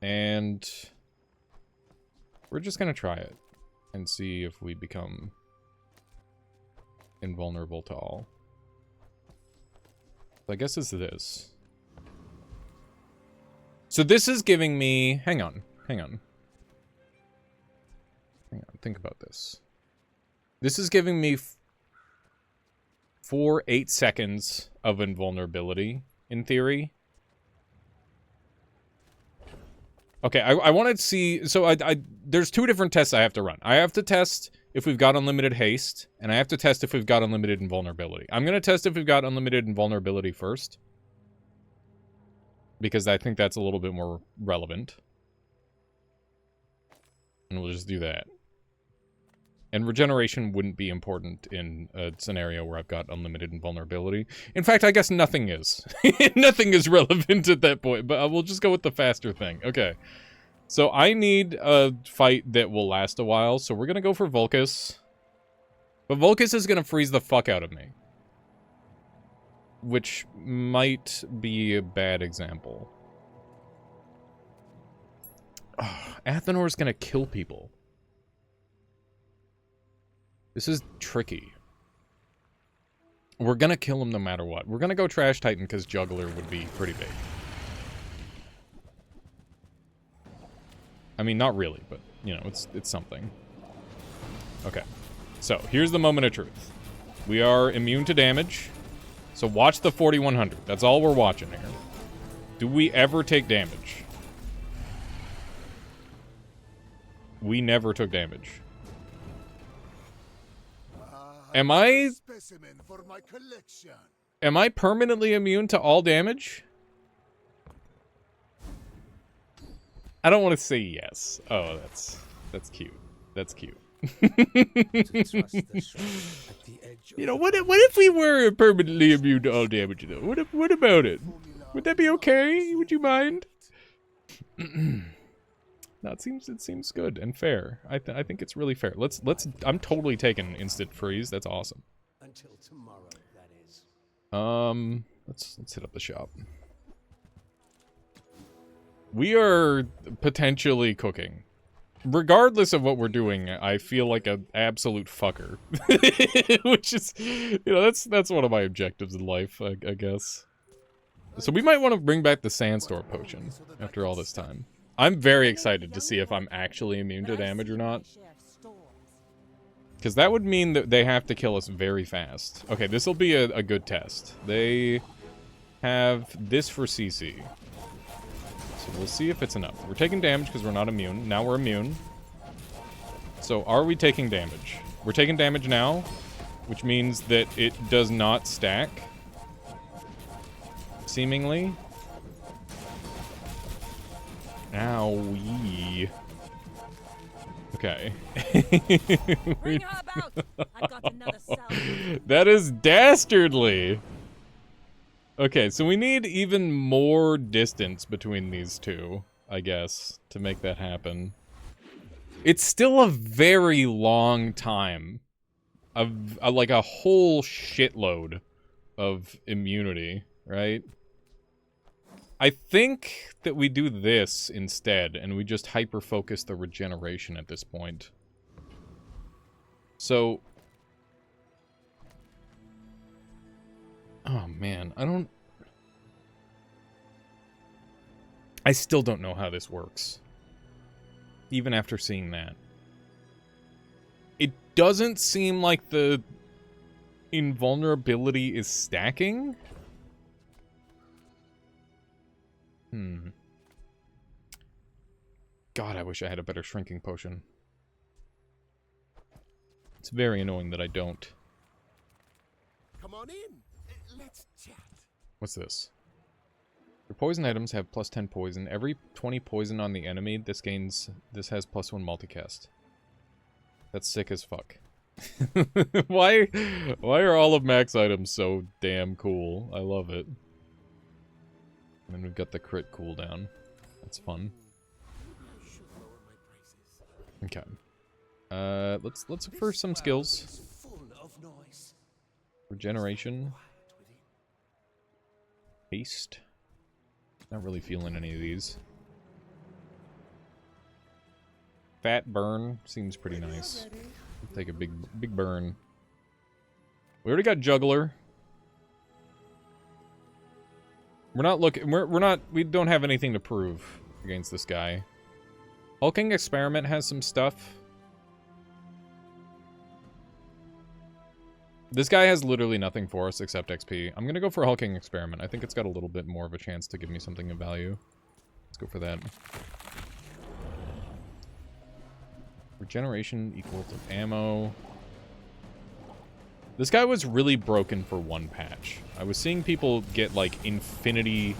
And we're just gonna try it and see if we become invulnerable to all. So I guess it's this. So this is giving me... Hang on. Think about this. This is giving me 8 seconds of invulnerability, in theory. Okay, I want to see... So there's 2 different tests I have to run. I have to test if we've got unlimited haste, and I have to test if we've got unlimited invulnerability. I'm going to test if we've got unlimited invulnerability first, because I think that's a little bit more relevant. And we'll just do that. And regeneration wouldn't be important in a scenario where I've got unlimited invulnerability. In fact, I guess nothing is. Nothing is relevant at that point, but we'll just go with the faster thing. Okay. So I need a fight that will last a while, so we're gonna go for Vulcus. But Vulcus is gonna freeze the fuck out of me. Which might be a bad example. Oh, Athenor's gonna kill people. This is tricky. We're gonna kill him no matter what. We're gonna go Trash Titan because Juggler would be pretty big. I mean, not really, but, you know, it's something. Okay. So, here's the moment of truth. We are immune to damage. So watch the 4100. That's all we're watching here. Do we ever take damage? We never took damage. Am I
Specimen for my collection.
permanently immune to all damage? I don't want to say yes. Oh, that's cute. That's cute. You know, what if we were permanently immune to all damage though? What about it? Would that be okay? Would you mind? No, it seems good and fair. I think it's really fair. I'm totally taking instant freeze. That's awesome.
Until tomorrow, that is.
Let's hit up the shop. We are potentially cooking. Regardless of what we're doing, I feel like an absolute fucker. Which is, you know, that's one of my objectives in life, I guess. So we might want to bring back the Sandstorm potion after all this time. I'm very excited to see if I'm actually immune to damage or not. Because that would mean that they have to kill us very fast. Okay, this will be a good test. They have this for CC. So we'll see if it's enough. We're taking damage because we're not immune. Now we're immune. So are we taking damage? We're taking damage now, which means that it does not stack. Seemingly. Owie. Okay.
Bring her about. I got another salad.
That is dastardly. Okay, so we need even more distance between these two, I guess, to make that happen. It's still a very long time of like a whole shitload of immunity, right? I think that we do this instead, and we just hyper-focus the regeneration at this point. So... Oh, man, I still don't know how this works. Even after seeing that. It doesn't seem like the invulnerability is stacking. God, I wish I had a better shrinking potion. It's very annoying that I don't.
Come on in. Let's chat.
What's this? Your poison items have plus 10 poison. Every 20 poison on the enemy, this has plus 1 multicast. That's sick as fuck. Why are all of Mac's items so damn cool? I love it. And then we've got the crit cooldown. That's fun. Okay. Let's look for some skills.
Full of noise.
We're Regeneration. Haste. Not really feeling any of these. Fat burn seems pretty nice. Take a big burn. We already got juggler. We're not looking. We don't have anything to prove against this guy. Hulking experiment has some stuff. This guy has literally nothing for us except XP. I'm gonna go for hulking experiment. I think it's got a little bit more of a chance to give me something of value. Let's go for that. Regeneration equal to ammo. This guy was really broken for one patch. I was seeing people get, like, infinity,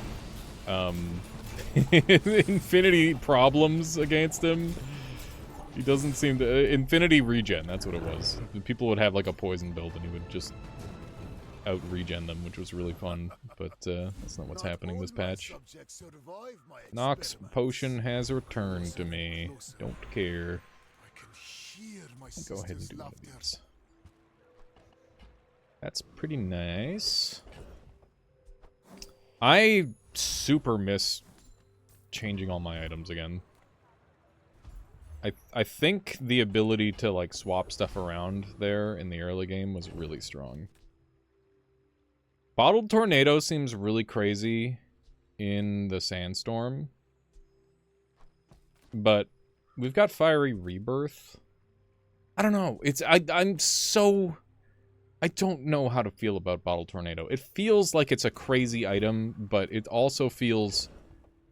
infinity problems against him. He doesn't seem to... infinity regen, that's what it was. People would have, like, a poison build, and he would just out-regen them, which was really fun. But, that's not what's happening this patch. Nox potion has returned to me. Don't care. I'll go ahead and do one of these. That's pretty nice. I super miss changing all my items again. I think the ability to, like, swap stuff around there in the early game was really strong. Bottled Tornado seems really crazy in the Sandstorm. But we've got Fiery Rebirth. I don't know. I'm so... I don't know how to feel about Bottled Tornado. It feels like it's a crazy item, but it also feels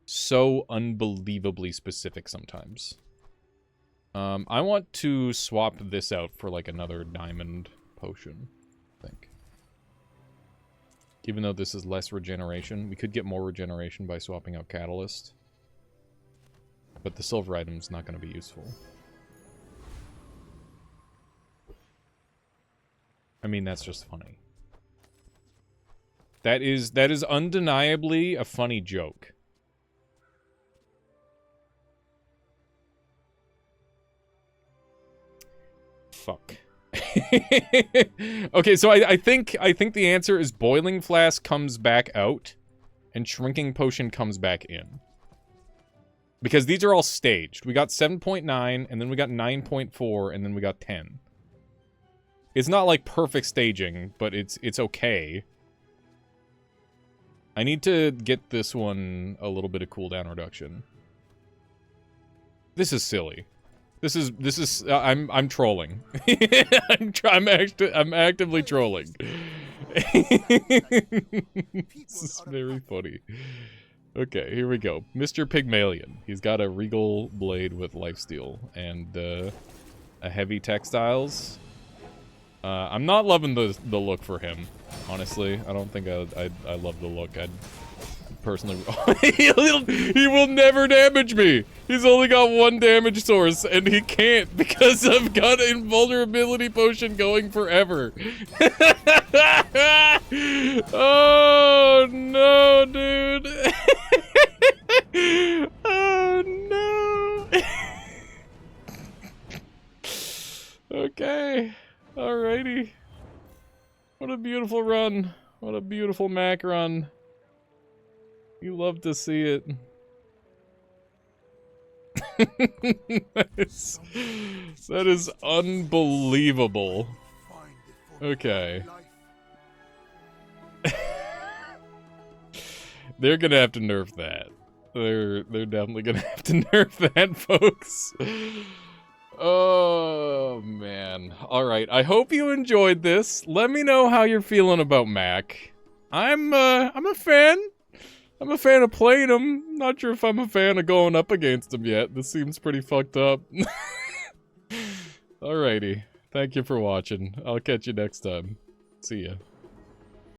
so unbelievably specific sometimes. I want to swap this out for, like, another diamond potion, I think. Even though this is less regeneration, we could get more regeneration by swapping out Catalyst. But the silver item's not going to be useful. I mean, that's just funny. That is undeniably a funny joke. Fuck. Okay, so I think the answer is Boiling Flask comes back out, and Shrinking Potion comes back in. Because these are all staged. We got 7.9, and then we got 9.4, and then we got 10. It's not like perfect staging, but it's okay. I need to get this one a little bit of cooldown reduction. This is silly. This is I'm trolling. I'm actively trolling. This is very funny. Okay, here we go. Mr. Pygmalion. He's got a regal blade with lifesteal and a heavy textiles. I'm not loving the look for him, honestly. I don't think I love the look. I'd personally... he will never damage me! He's only got one damage source, and he can't because I've got invulnerability potion going forever. Oh, no, dude. Oh, no. Okay. Alrighty. What a beautiful run. What a beautiful Mac run. You love to see it. that is unbelievable. Okay. They're gonna have to nerf that. They're definitely gonna have to nerf that, folks. Oh, man. Alright, I hope you enjoyed this. Let me know how you're feeling about Mac. I'm a fan. I'm a fan of playing him. Not sure if I'm a fan of going up against him yet. This seems pretty fucked up. Alrighty. Thank you for watching. I'll catch you next time. See ya.